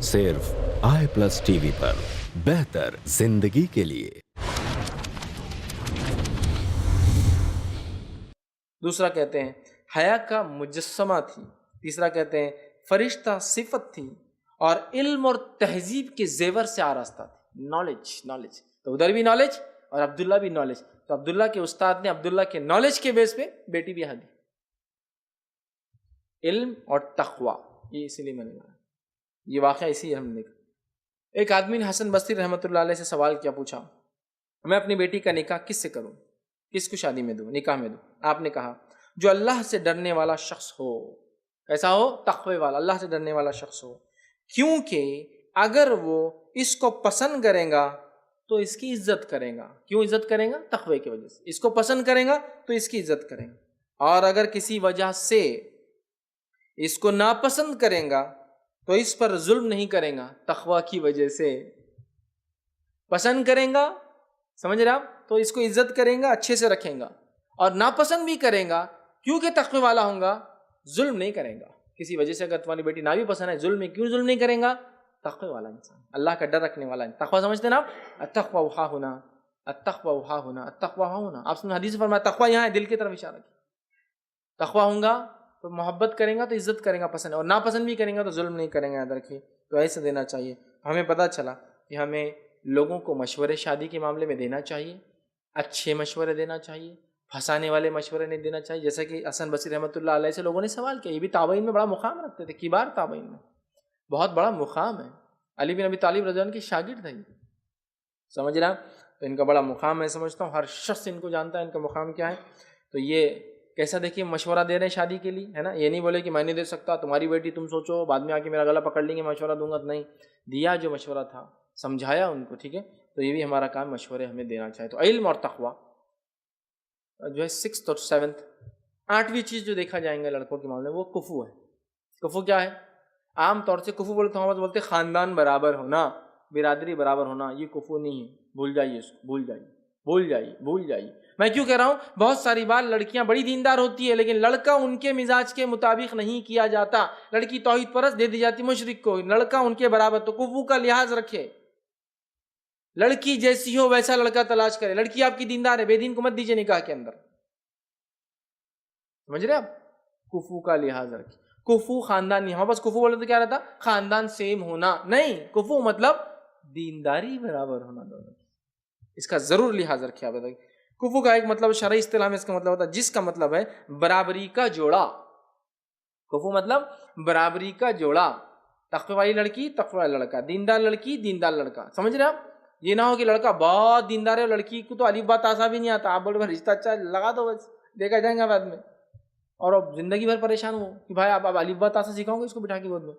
صرف i+ TV پر، بہتر زندگی کے لیے۔ دوسرا کہتے ہیں حیا کا مجسمہ تھی، تیسرا کہتے ہیں فرشتہ صفت تھی، اور علم اور تہذیب کے زیور سے آراستہ تھی۔ نالج تو ادھر بھی نالج اور عبداللہ بھی نالج، تو عبداللہ کے استاد نے عبداللہ کے نالج کے بیس پہ بیٹی بھی دی، علم اور تقوی، یہ اسی لیے میں نے کہا، یہ واقعہ اسی ہم نے دیکھا۔ ایک آدمی نے حسن بصری رحمۃ اللہ علیہ سے سوال کیا، پوچھا میں اپنی بیٹی کا نکاح کس سے کروں، کس کو شادی میں دوں، نکاح میں دوں؟ آپ نے کہا جو اللہ سے ڈرنے والا شخص ہو، ایسا ہو تقوی والا، اللہ سے ڈرنے والا شخص ہو، کیونکہ اگر وہ اس کو پسند کرے گا تو اس کی عزت کرے گا۔ کیوں عزت کرے گا؟ تقوی کی وجہ سے۔ اس کو پسند کرے گا تو اس کی عزت کرے گا، اور اگر کسی وجہ سے اس کو ناپسند کرے گا تو اس پر ظلم نہیں کرے گا، تقوی کی وجہ سے۔ پسند کریں گا، سمجھ رہے آپ، تو اس کو عزت کریں گا، اچھے سے رکھیں گا، اور ناپسند بھی کریں گا کیونکہ تقوی والا ہوں گا، ظلم نہیں کریں گا۔ کسی وجہ سے اگر تمہاری بیٹی نہ بھی پسند ہے، ظلم میں کیوں ظلم نہیں کریں گا؟ تقوی والا انسان، اللہ کا ڈر رکھنے والا ہے۔ تقوی سمجھتے نا آپ، التقوی ہاہنا، التقوی ہا ہونا، التقوی ہا ہونا. آپ نے حدیث میں فرمایا تقوی یہاں ہے، دل کی طرف اشارہ کیا. تقوی ہوں گا تو محبت کریں گا تو عزت کریں گا، پسند، اور ناپسند بھی کریں گا تو ظلم نہیں کریں گے. یاد رکھیے. تو ایسے دینا چاہیے. ہمیں پتہ چلا کہ ہمیں لوگوں کو مشورے شادی کے معاملے میں دینا چاہیے، اچھے مشورے دینا چاہیے، پھنسانے والے مشورے نہیں دینا چاہیے. جیسا کہ حسن بصری رحمۃ اللہ علیہ سے لوگوں نے سوال کیا، یہ بھی تابعین میں بڑا مقام رکھتے تھے، کبار تابعین میں بہت بڑا مقام ہے. علی بن ابی طالب رضی اللہ عنہ کے شاگرد ہیں، سمجھ رہا. تو ان کا بڑا مقام میں سمجھتا ہوں، ہر شخص ان کو جانتا ہے ان کا مقام کیا ہے. تو یہ کیسا دیکھیے مشورہ دے رہے ہیں شادی کے لیے، ہے نا. یہ نہیں بولے کہ میں نہیں دے سکتا، تمہاری بیٹی تم سوچو، بعد میں آ کے میرا گلا پکڑ لیں گے مشورہ دوں گا. تو نہیں دیا، جو مشورہ تھا سمجھایا ان کو. ٹھیک ہے. تو یہ بھی ہمارا کام، مشورے ہمیں دینا چاہیے. تو علم اور تقوی جو ہے 6th اور 7th 8ویں چیز جو دیکھا جائیں گے لڑکوں کے معاملے میں، وہ کفو ہے. کفو کیا ہے؟ عام طور سے کفو بولتے ہیں، بولتے خاندان برابر ہونا، برادری برابر ہونا. یہ کفو نہیں ہے، بھول جائیے اس کو، بھول جائیے، بھول جائیے، بھول جائیے. میں کیوں کہہ رہا ہوں؟ بہت ساری بار لڑکیاں بڑی دیندار ہوتی ہے لیکن لڑکا ان کے مزاج کے مطابق نہیں کیا جاتا. لڑکی توحید پرست دے دی جاتی مشرک کو، لڑکا ان کے برابر. تو کفو کا لحاظ رکھے، لڑکی جیسی ہو ویسا لڑکا تلاش کرے. لڑکی آپ کی دیندار ہے، بے دین کو مت دیجیے نکاح کے اندر. سمجھ رہے آپ؟ کفو کا لحاظ رکھے. کفو خاندان نہیں. ہاں بس کفو بولے تو کیا رہتا؟ خاندان سیم ہونا نہیں. کفو مطلب دینداری برابر ہونا دونوں. اس کا ضرور لحاظ رکھے. آپ بتائیے کفو کا ایک مطلب شرعی اصطلاح میں اس کا مطلب ہوتا ہے جس کا مطلب ہے برابری کا جوڑا. کفو مطلب برابری کا جوڑا. تقوی والی لڑکی، تقوی والا لڑکا، دیندار لڑکی، دیندار لڑکا. سمجھ رہے آپ؟ یہ نہ ہو کہ لڑکا بہت دیندار ہے، لڑکی کو تو الف با تاسا بھی نہیں آتا، آپ بولے رشتہ اچھا لگا دو، بس دیکھا جائیں گا بعد میں، اور اب زندگی بھر پریشان ہو کہ بھائی آپ الف با تاسا سکھاؤ گے اس کو بٹھا کے گود میں.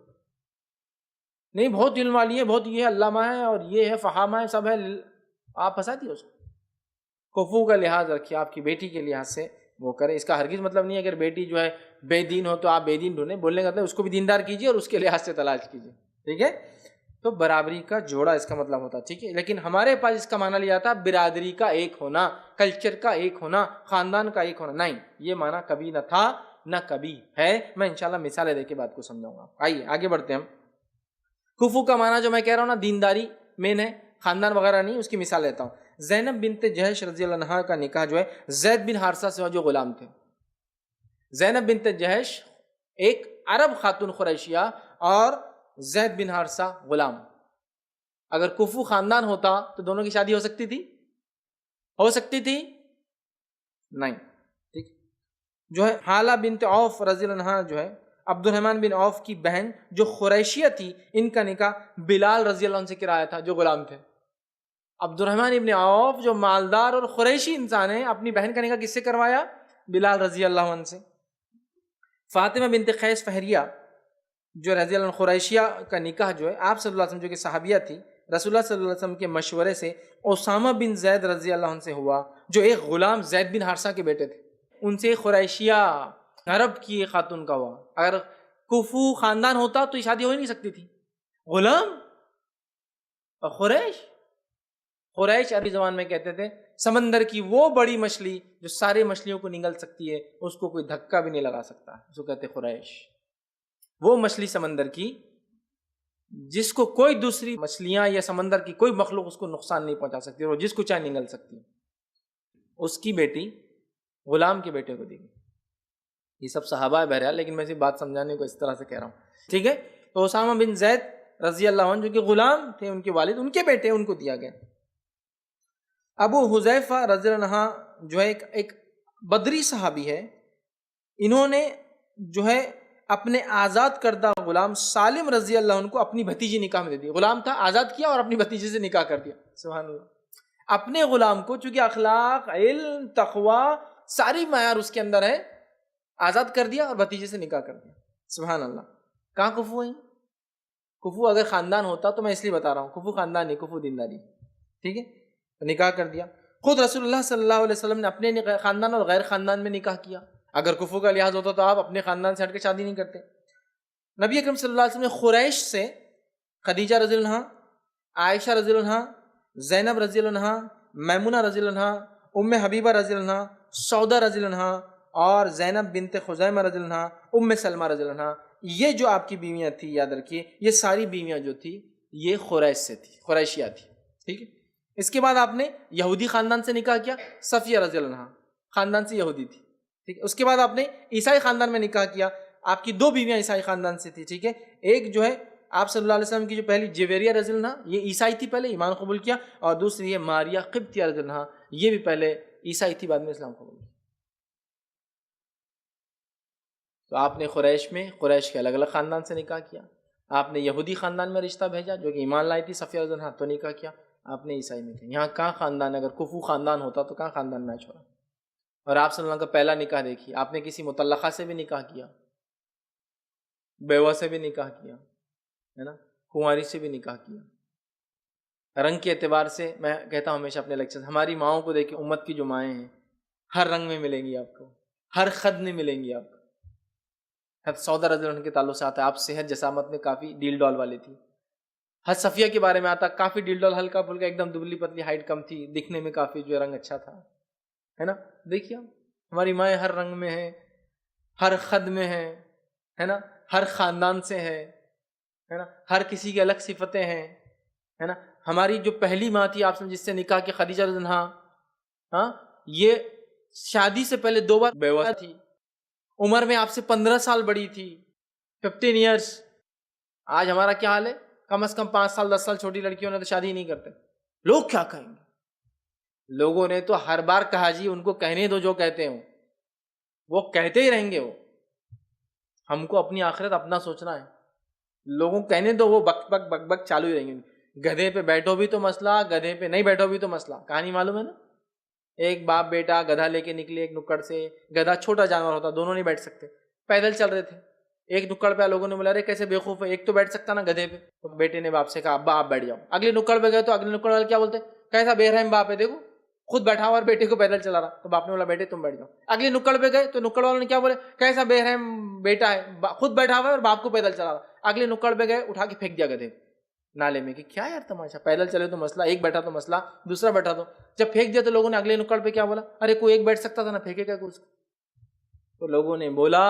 نہیں بہت علم والی ہے، بہت یہ ہے، علامہ ہے اور یہ ہے، فہامہ ہے، سب ہے، آپ پھنسا دیے اس کو. کفو کا لحاظ رکھیے، آپ کی بیٹی کے لحاظ سے وہ کریں. اس کا ہرگز مطلب نہیں ہے اگر بیٹی جو ہے بے دین ہو تو آپ بے دین ڈھونڈیں. بولنے کا مطلب اس کو بھی دیندار کیجیے اور اس کے لحاظ سے تلاش کیجیے. ٹھیک ہے. تو برابری کا جوڑا اس کا مطلب ہوتا ہے. ٹھیک ہے. لیکن ہمارے پاس اس کا معنی لیا تھا برادری کا ایک ہونا، کلچر کا ایک ہونا، خاندان کا ایک ہونا. نہیں، یہ معنی کبھی نہ تھا نہ کبھی ہے. میں انشاءاللہ مثالیں دے کے بات کو سمجھاؤں گا. آئیے آگے بڑھتے ہیں. ہم کفو کا معنی جو میں کہہ رہا ہوں نا، دینداری مین ہے، خاندان وغیرہ نہیں. اس کی مثال لیتا ہوں. زینب بنت جہش رضی اللہ عنہا کا نکاح جو ہے زید بن حارثہ سے ہوا جو غلام تھے. زینب بنت جہش ایک عرب خاتون قریشیہ اور زید بن حارثہ غلام. اگر کفو خاندان ہوتا تو دونوں کی شادی ہو سکتی تھی؟ ہو سکتی تھی؟ نہیں. ٹھیک. جو ہے حالہ بنت عوف رضی اللہ عنہا جو ہے عبد الرحمن بن عوف کی بہن جو قریشیہ تھی، ان کا نکاح بلال رضی اللہ عنہ سے کرایا تھا جو غلام تھے. عبد الرحمن ابن عوف جو مالدار اور قریشی انسان ہیں، اپنی بہن کا نکاح کس سے کروایا؟ بلال رضی اللہ عنہ سے. فاطمہ بنت قیس فہریہ جو رضی اللہ عنہ قریشیہ کا نکاح جو ہے آپ صلی اللہ علیہ وسلم جو کہ صحابیہ تھی، رسول اللہ صلی اللہ علیہ وسلم کے مشورے سے اسامہ بن زید رضی اللہ عنہ سے ہوا جو ایک غلام زید بن حارثہ کے بیٹے تھے. ان سے قریشیہ عرب کی ایک خاتون کا ہوا. اگر کفو خاندان ہوتا تو یہ شادی ہو ہی نہیں سکتی تھی. غلام اور قریش عربی زبان میں کہتے تھے سمندر کی وہ بڑی مچھلی جو سارے مچھلیوں کو نگل سکتی ہے، اس کو کوئی دھکا بھی نہیں لگا سکتا، اس کو کہتے قریش. وہ مچھلی سمندر کی جس کو کوئی دوسری مچھلیاں یا سمندر کی کوئی مخلوق اس کو نقصان نہیں پہنچا سکتی، اور جس کو چاہے نگل سکتی. اس کی بیٹی غلام کے بیٹے کو دی گئی. یہ سب صحابہ ہے بہرحال، لیکن میں صرف بات سمجھانے کو اس طرح سے کہہ رہا ہوں. ٹھیک ہے. تو اسامہ بن زید رضی اللہ عنہ جو کہ غلام تھے، ان کے والد، ان کے بیٹے ان کو دیا گیا. ابو حذیفہ رضی اللہ عنہ جو ہے ایک بدری صحابی ہے. انہوں نے جو ہے اپنے آزاد کردہ غلام سالم رضی اللہ عنہ کو اپنی بھتیجی نکاح میں دے دی. غلام تھا، آزاد کیا اور اپنی بھتیجی سے نکاح کر دیا. سبحان اللہ. اپنے غلام کو چونکہ اخلاق، علم، تقوی ساری معیار اس کے اندر ہے، آزاد کر دیا اور بھتیجے سے نکاح کر دیا. سبحان اللہ. کہاں کفو ہے؟ کفو اگر خاندان ہوتا تو میں اس لیے بتا رہا ہوں، کفو خاندان نہیں، کفو دینداری. ٹھیک ہے. نکاح کر دیا. خود رسول اللہ صلی اللہ علیہ وسلم نے اپنے خاندان اور غیر خاندان میں نکاح کیا. اگر کفو کا لحاظ ہوتا تو آپ اپنے خاندان سے ہٹ کے شادی نہیں کرتے. نبی اکرم صلی اللہ علیہ وسلم نے قریش سے خدیجہ رضی اللہ عنہا، عائشہ رضی اللہ عنہا، زینب رضی اللہ عنہا، میمونہ رضی اللہ عنہا، ام حبیبہ رضی اللہ عنہا، سودا رضی اللہ عنہا اور زینب بنت خزیمہ رضی اللہ عنہا، ام سلمہ رضی اللہ عنہا، یہ جو آپ کی بیویاں تھیں، یاد رکھیے یہ ساری بیویاں جو تھی یہ قریش سے تھی، قریشیہ تھی. ٹھیک ہے. اس کے بعد آپ نے یہودی خاندان سے نکاح کیا، صفیہ رضی اللہ عنہا خاندان سے یہودی تھی، ٹھیک ہے. اس کے بعد آپ نے عیسائی خاندان میں نکاح کیا، آپ کی 2 بیویاں عیسائی خاندان سے تھی، ٹھیک ہے. ایک جو ہے آپ صلی اللہ علیہ وسلم کی جو پہلی جویریہ رضی اللہ عنہا، یہ عیسائی تھی، پہلے ایمان قبول کیا، اور دوسری یہ ماریہ قبطیہ رضی اللہ عنہا، یہ بھی پہلے عیسائی تھی، بعد میں اسلام قبول کیا. تو آپ نے قریش کے الگ الگ خاندان سے نکاح کیا، آپ نے یہودی خاندان میں رشتہ بھیجا جو کہ ایمان لائی تھی صفیہ رضی اللہ عنہا، تو نکاح کیا. آپ نے عیسائی میں کیا. یہاں کہاں خاندان، اگر کفو خاندان ہوتا تو کہاں خاندان میچ ہو رہا. اور آپ صلی اللہ علیہ وسلم کا پہلا نکاح دیکھیے، آپ نے کسی مطلقہ سے بھی نکاح کیا، بیوہ سے بھی نکاح کیا ہے نا، کنواری سے بھی نکاح کیا. رنگ کے اعتبار سے میں کہتا ہوں ہمیشہ اپنے لیکچر، ہماری ماؤں کو دیکھیں، امت کی جو مائیں ہیں ہر رنگ میں ملیں گی آپ کو، ہر خد میں ملیں گی آپ کو. حضرت سودا رضی اللہ عنہ کے تعلق سے آتا ہے، آپ صحت جسامت میں کافی ڈیل ڈال والی تھی. حضرت صفیہ کے بارے میں آتا کافی ڈیل ڈال، ہلکا پھلکا، ایک دم دبلی پتلی، ہائٹ کم تھی، دکھنے میں کافی جو رنگ اچھا تھا، ہے نا. دیکھیے ہماری مائیں ہر رنگ میں ہیں، ہر خد میں ہے نا، ہر خاندان سے ہے نا، ہر کسی کی الگ صفتیں ہیں، ہے نا. ہماری جو پہلی ماں تھی آپ سے جس سے نکاح کی، خدیجہ رضی اللہ عنہا، ہاں، یہ شادی سے پہلے 2 بار بیوہ تھی، عمر میں آپ سے 15 سال بڑی تھی، 15 ایئرس. آج ہمارا کیا حال ہے؟ کم از کم 5 سال 10 سال چھوٹی لڑکیوں نے تو شادی نہیں کرتے. لوگ کیا کہیں گے؟ لوگوں نے تو ہر بار کہا جی ان کو کہنے دو جو کہتے ہوں، وہ کہتے ہی رہیں گے. وہ ہم کو اپنی آخرت اپنا سوچنا ہے، لوگوں کو کہنے دو، وہ بک بک بک بک چالو ہی رہیں گے. گدھے پہ بیٹھو بھی تو مسئلہ، گدھے پہ نہیں بیٹھو بھی تو مسئلہ. کہانی معلوم ہے نا، ایک باپ بیٹا گدھا لے کے نکلے ایک نکڑ سے. گدھا چھوٹا جانور ہوتا، دونوں نہیں بیٹھ سکتے، پیدل چل رہے تھے. ایک نکڑ پہ لوگوں نے بولا رے کیسے بیوقوف ہے، ایک تو بیٹھ سکتا نا گدھے پہ. تو بیٹے نے باپ سے کہا ابا آپ بیٹھ جاؤ. اگلے نکڑ پہ گئے تو اگلے نکڑ والے کیا بولتے، کیسا بے رحم باپ ہے، دیکھو خود بیٹھا ہوا اور بیٹے کو پیدل چلا رہا. تو باپ نے بولا بیٹے تم بیٹھ جاؤ. اگلے نکڑ پہ گئے تو نکڑ والوں نے کیا بولے، کیسا بے رحم بیٹا ہے، خود بیٹھا ہوا ہے اور باپ کو پیدل چلا رہا. اگلے نکڑ پہ گئے، اٹھا کے پھینک دیا گدھے نالے میں. کہ کیا یار تماشا، پیدل چلے تو مسئلہ، ایک بیٹھا تو مسئلہ، دوسرا بیٹھا تو. جب پھینک دیا تو لوگوں نے اگلے نکڑ پہ کیا بولا، ارے کوئی ایک بیٹھ سکتا تھا نا، پھینکے گا اس کو. تو لوگوں نے بولا،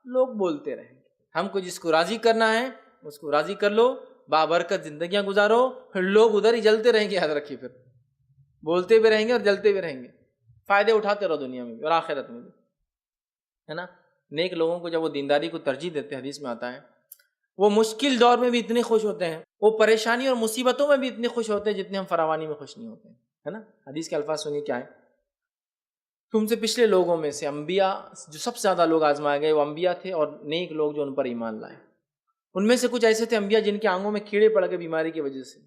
لوگ بولتے رہیں گے. ہم کو جس کو راضی کرنا ہے اس کو راضی کر لو، بابرکت زندگیاں گزارو، پھر لوگ ادھر ہی جلتے رہیں گے. یاد رکھیے، پھر بولتے بھی رہیں گے اور جلتے بھی رہیں گے. فائدے اٹھاتے رہو دنیا میں بھی اور آخرت میں بھی، ہے نا. نیک لوگوں کو جب وہ دینداری کو ترجیح دیتے ہیں، حدیث میں آتا ہے، وہ مشکل دور میں بھی اتنے خوش ہوتے ہیں، وہ پریشانی اور مصیبتوں میں بھی اتنے خوش ہوتے ہیں جتنے ہم فراوانی میں خوش نہیں ہوتے ہیں، ہے نا. حدیث کے الفاظ سنیے کیا ہے، تم سے پچھلے لوگوں میں سے انبیاء جو سب سے زیادہ لوگ آزمائے گئے وہ انبیاء تھے اور نیک لوگ جو ان پر ایمان لائے. ان میں سے کچھ ایسے تھے انبیاء جن کے آنگوں میں کیڑے پڑ گئے بیماری کی وجہ سے.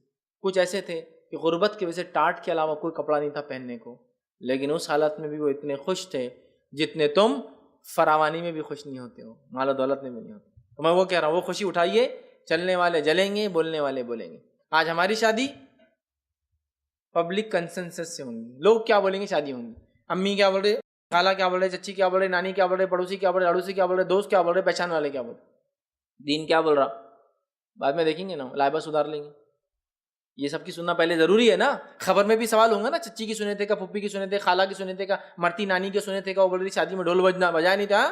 کچھ ایسے تھے کہ غربت کی وجہ سے ٹاٹ کے علاوہ کوئی کپڑا نہیں تھا پہننے کو، لیکن اس حالت میں بھی وہ اتنے خوش تھے جتنے تم فراوانی میں بھی خوش نہیں ہوتے ہو، مال و دولت میں بھی نہیں ہوتے. تو میں وہ کہہ رہا ہوں، وہ خوشی اٹھائیے. چلنے والے جلیں گے، بولنے والے بولیں گے. آج ہماری شادی پبلک کنسنسس سے ہوں گی. لوگ کیا بولیں گے شادی ہوں گی، امی کیا بول رہے، خالہ کیا بول رہے، چچی کیا بول رہے، نانی کیا بول رہے، پڑوسی کیا بول رہے، اڑوسی کیا بول رہے، دوست کیا بول رہے، پہچان والے کیا بول رہے، دین کیا بول رہا، بعد میں دیکھیں گے نا، لائبہ سدھار لیں گے. یہ سب کی سننا پہلے ضروری ہے نا. خبر میں بھی سوال ہوں گا نا، چچی کی سنے تھے کا، پھپھی کی سنے تھے، خالہ کی سنے تھے کا، مرتی نانی کے سنے تھے کا، وہ بول رہی شادی میں ڈھول بجنا بجایا نہیں تھا.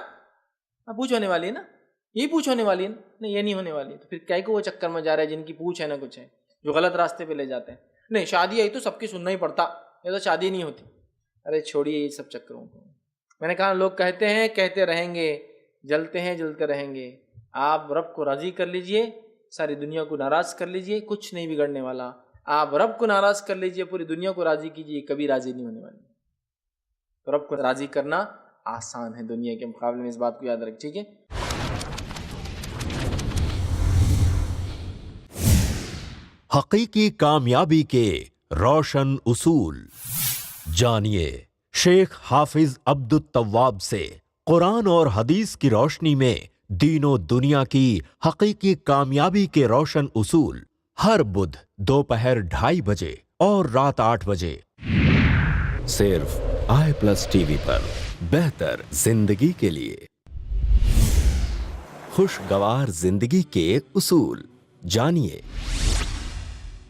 پوچھ ہونے والی ہے نا، یہی پوچھ ہونے والی ہے نا. نہیں یہ نہیں ہونے والی. تو پھر کیا کو وہ چکر میں جا رہے ہیں جن کی پوچھ ہے نہ کچھ ہے، جو غلط راستے پہ لے جاتے ہیں. نہیں شادی آئی تو سب کی سننا ہی پڑتا، یہ تو شادی نہیں ہوتی. ارے چھوڑیے یہ سب چکروں کو. میں نے کہا لوگ کہتے ہیں، کہتے رہیں گے، جلتے ہیں، جلتے رہیں گے. آپ رب کو راضی کر لیجئے، ساری دنیا کو ناراض کر لیجئے، کچھ نہیں بگڑنے والا. آپ رب کو ناراض کر لیجئے، پوری دنیا کو راضی کیجئے، کبھی راضی نہیں ہونے والی. تو رب کو راضی کرنا آسان ہے دنیا کے مقابلے میں، اس بات کو یاد رکھ. ٹھیک ہے. حقیقی کامیابی کے روشن اصول جانیے شیخ حافظ عبد التواب سے. قرآن اور حدیث کی روشنی میں دین و دنیا کی حقیقی کامیابی کے روشن اصول، ہر بدھ دوپہر 2:30 بجے اور رات 8 بجے صرف i+TV پر. بہتر زندگی کے لیے خوشگوار زندگی کے اصول جانیے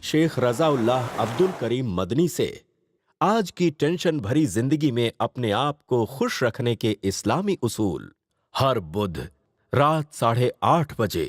شیخ رضا اللہ عبد الکریم مدنی سے. آج کی ٹینشن بھری زندگی میں اپنے آپ کو خوش رکھنے کے اسلامی اصول، ہر بدھ رات 8:30 بجے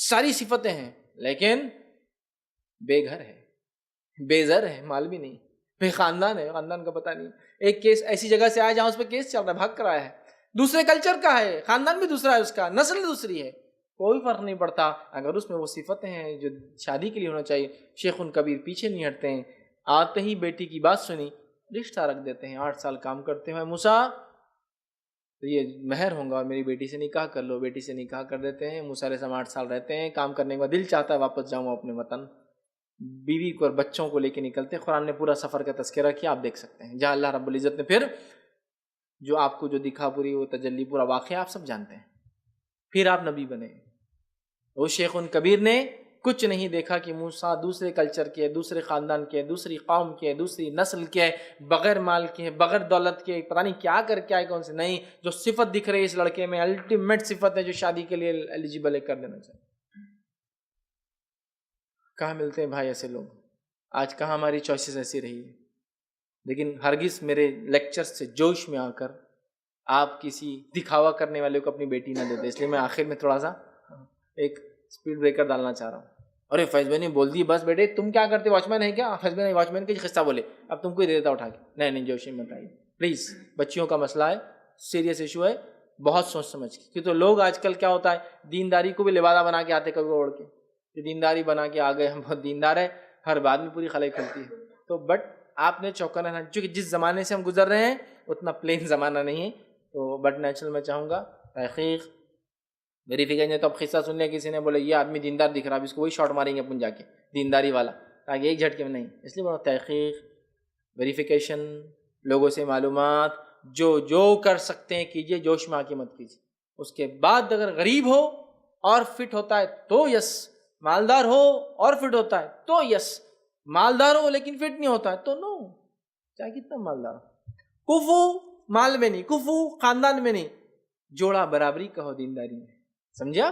ساری صفتیں ہیں لیکن بے گھر ہے, بے زر ہے, مال بھی نہیں, بے خاندان ہے, خاندان کا پتہ نہیں. ایک کیس ایسی جگہ سے آیا جہاں اس پہ کیس چل رہا ہے, بھاگ کر آیا ہے, دوسرے کلچر کا ہے, خاندان بھی دوسرا ہے, اس کا نسل دوسری ہے, کوئی فرق نہیں پڑتا. اگر اس میں وہ صفتیں ہیں جو شادی کے لیے ہونا چاہیے, شیخ کبیر پیچھے نہیں ہٹتے ہیں. آتے ہی بیٹی کی بات سنی, رشتہ رکھ دیتے ہیں. 8 سال کام کرتے ہیں, موسیٰ تو یہ مہر ہوں گا اور میری بیٹی سے نکاح کر لو. بیٹی سے نکاح کر دیتے ہیں. موسیٰ علیہ السلام 8 سال رہتے ہیں, کام کرنے کے بعد دل چاہتا ہے واپس جاؤں اپنے وطن. بیوی کو اور بچوں کو لے کے نکلتے ہیں. قرآن نے پورا سفر کا تذکرہ کیا, آپ دیکھ سکتے ہیں, جہاں اللہ رب العزت نے پھر جو آپ کو جو دکھا پوری وہ تجلی پورا واقعہ آپ سب جانتے ہیں. پھر آپ نبی بنے. وہ شیخ کبیر نے کچھ نہیں دیکھا کہ موسیٰ دوسرے کلچر کے, دوسرے خاندان کے, دوسری قوم کے, دوسری نسل کے, بغیر مال کے, بغیر دولت کے, پتہ نہیں کیا کر کے آئے, کون سے نہیں. جو صفت دکھ رہی ہے اس لڑکے میں, الٹیمیٹ صفت ہے جو شادی کے لیے ایلیجیبل ہے, کر دینا چاہیے. کہاں ملتے ہیں بھائی ایسے لوگ؟ آج کہاں ہماری چوائسیز ایسی رہی ہے. لیکن ہرگز میرے لیکچر سے جوش میں آ کر آپ کسی دکھاوا کرنے والے کو اپنی بیٹی نہ دیتے. اس لیے میں آخر میں تھوڑا سا ایک اسپیڈ بریکر ڈالنا چاہ رہا ہوں. ارے فیض بھائی نے بول دی, بس بیٹے تم کیا کرتے, واچ مین ہے کیا؟ فیض بھائی واچ مین کا قصہ بولے, اب تم کو ہی دے دیتا اٹھا کے. نہیں جوش میں مت آئیے پلیز. بچیوں کا مسئلہ ہے, سیریس ایشو ہے, بہت سوچ سمجھ کے. کہ تو لوگ آج کل کیا ہوتا ہے, دینداری کو بھی لبادہ بنا کے آتے کبھی اوڑھ کے, کہ دینداری بنا کے آ گئے, ہم بہت دیندار ہے, ہر بات میں پوری خلائی کھلتی ہے. تو بٹ آپ نے چوکنا رہنا, چونکہ جس زمانے سے ہم گزر رہے ہیں اتنا پلین زمانہ نہیں ہے. تو بٹ نیچرل میں چاہوں گا تحقیق ویریفیکیشن. تو اب قصہ سن لیا کسی نے, بولے یہ آدمی دیندار دکھ رہا ہے, اب اس کو وہی شاٹ ماریں گے اپن جا کے دینداری والا, تاکہ ایک جھٹکے میں نہیں. اس لیے بولو تحقیق ویریفیکیشن, لوگوں سے معلومات, جو کر سکتے ہیں کیجئے, جوش میں آ کے مت کیجیے. اس کے بعد اگر غریب ہو اور فٹ ہوتا ہے تو یس, مالدار ہو اور فٹ ہوتا ہے تو یس, مالدار ہو لیکن فٹ نہیں ہوتا ہے تو نو, چاہے کتنا مالدار ہو. کفو مال میں نہیں, کفو خاندان میں نہیں, جوڑا برابری کا ہو دینداری میں, سمجھا؟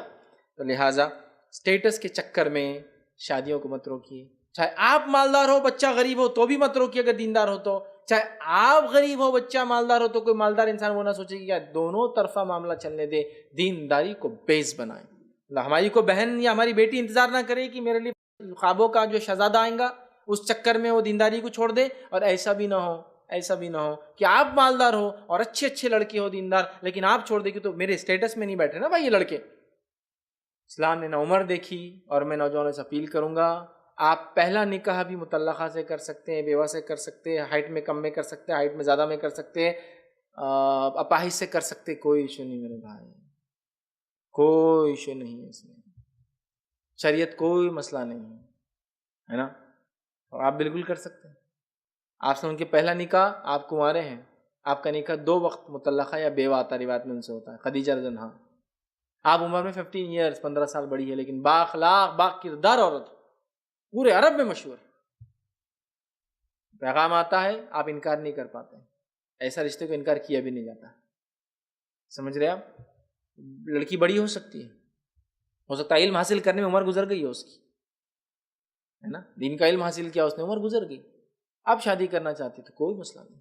تو لہٰذا اسٹیٹس کے چکر میں شادیوں کو مت روکیے. چاہے آپ مالدار ہو بچہ غریب ہو تو بھی مت روکیے اگر دیندار ہو تو. چاہے آپ غریب ہو بچہ مالدار ہو تو کوئی مالدار انسان وہ نہ سوچے کہ کیا, دونوں طرفہ معاملہ چلنے دے, دینداری کو بیس بنائیں. ہماری کو بہن یا ہماری بیٹی انتظار نہ کرے کہ میرے لیے خوابوں کا جو شہزادہ آئیں گا اس چکر میں وہ دینداری کو چھوڑ دے. اور ایسا بھی نہ ہو کہ آپ مالدار ہو اور اچھے لڑکے ہو دیندار, لیکن آپ چھوڑ دے کہ تو میرے اسٹیٹس میں نہیں بیٹھے نا بھائی یہ لڑکے. اسلام نے نہ عمر دیکھی. اور میں نوجوانوں سے اپیل کروں گا, آپ پہلا نکاح بھی مطلقہ سے کر سکتے ہیں, بیوہ سے کر سکتے ہیں, ہائٹ میں کم میں کر سکتے ہیں, ہائٹ میں زیادہ میں کر سکتے ہیں, اپاہج سے کر سکتے, کوئی ایشو نہیں میرے بھائی, کوئی ایشو نہیں ہے اس میں. شریعت کوئی مسئلہ نہیں ہے نا, اور آپ بالکل کر سکتے ہیں. آپ سے ان کے پہلا نکاح, آپ کنوارے ہیں, آپ کا نکاح 2 وقت مطلقہ یا بیوہ آتا روایت میں ان سے ہوتا ہے. خدیجہ رضی اللہ عنہا, آپ عمر میں 15 ایئرز 15 سال بڑی ہے, لیکن بااخلاق با کردار عورت, پورے عرب میں مشہور. پیغام آتا ہے, آپ انکار نہیں کر پاتے. ایسا رشتے کو انکار کیا بھی نہیں جاتا. سمجھ رہے آپ؟ لڑکی بڑی ہو سکتی ہے, ہو سکتا ہے علم حاصل کرنے میں عمر گزر گئی ہے اس کی, ہے نا, دین کا علم حاصل کیا اس نے, عمر گزر گئی. آپ شادی کرنا چاہتے تو کوئی مسئلہ نہیں,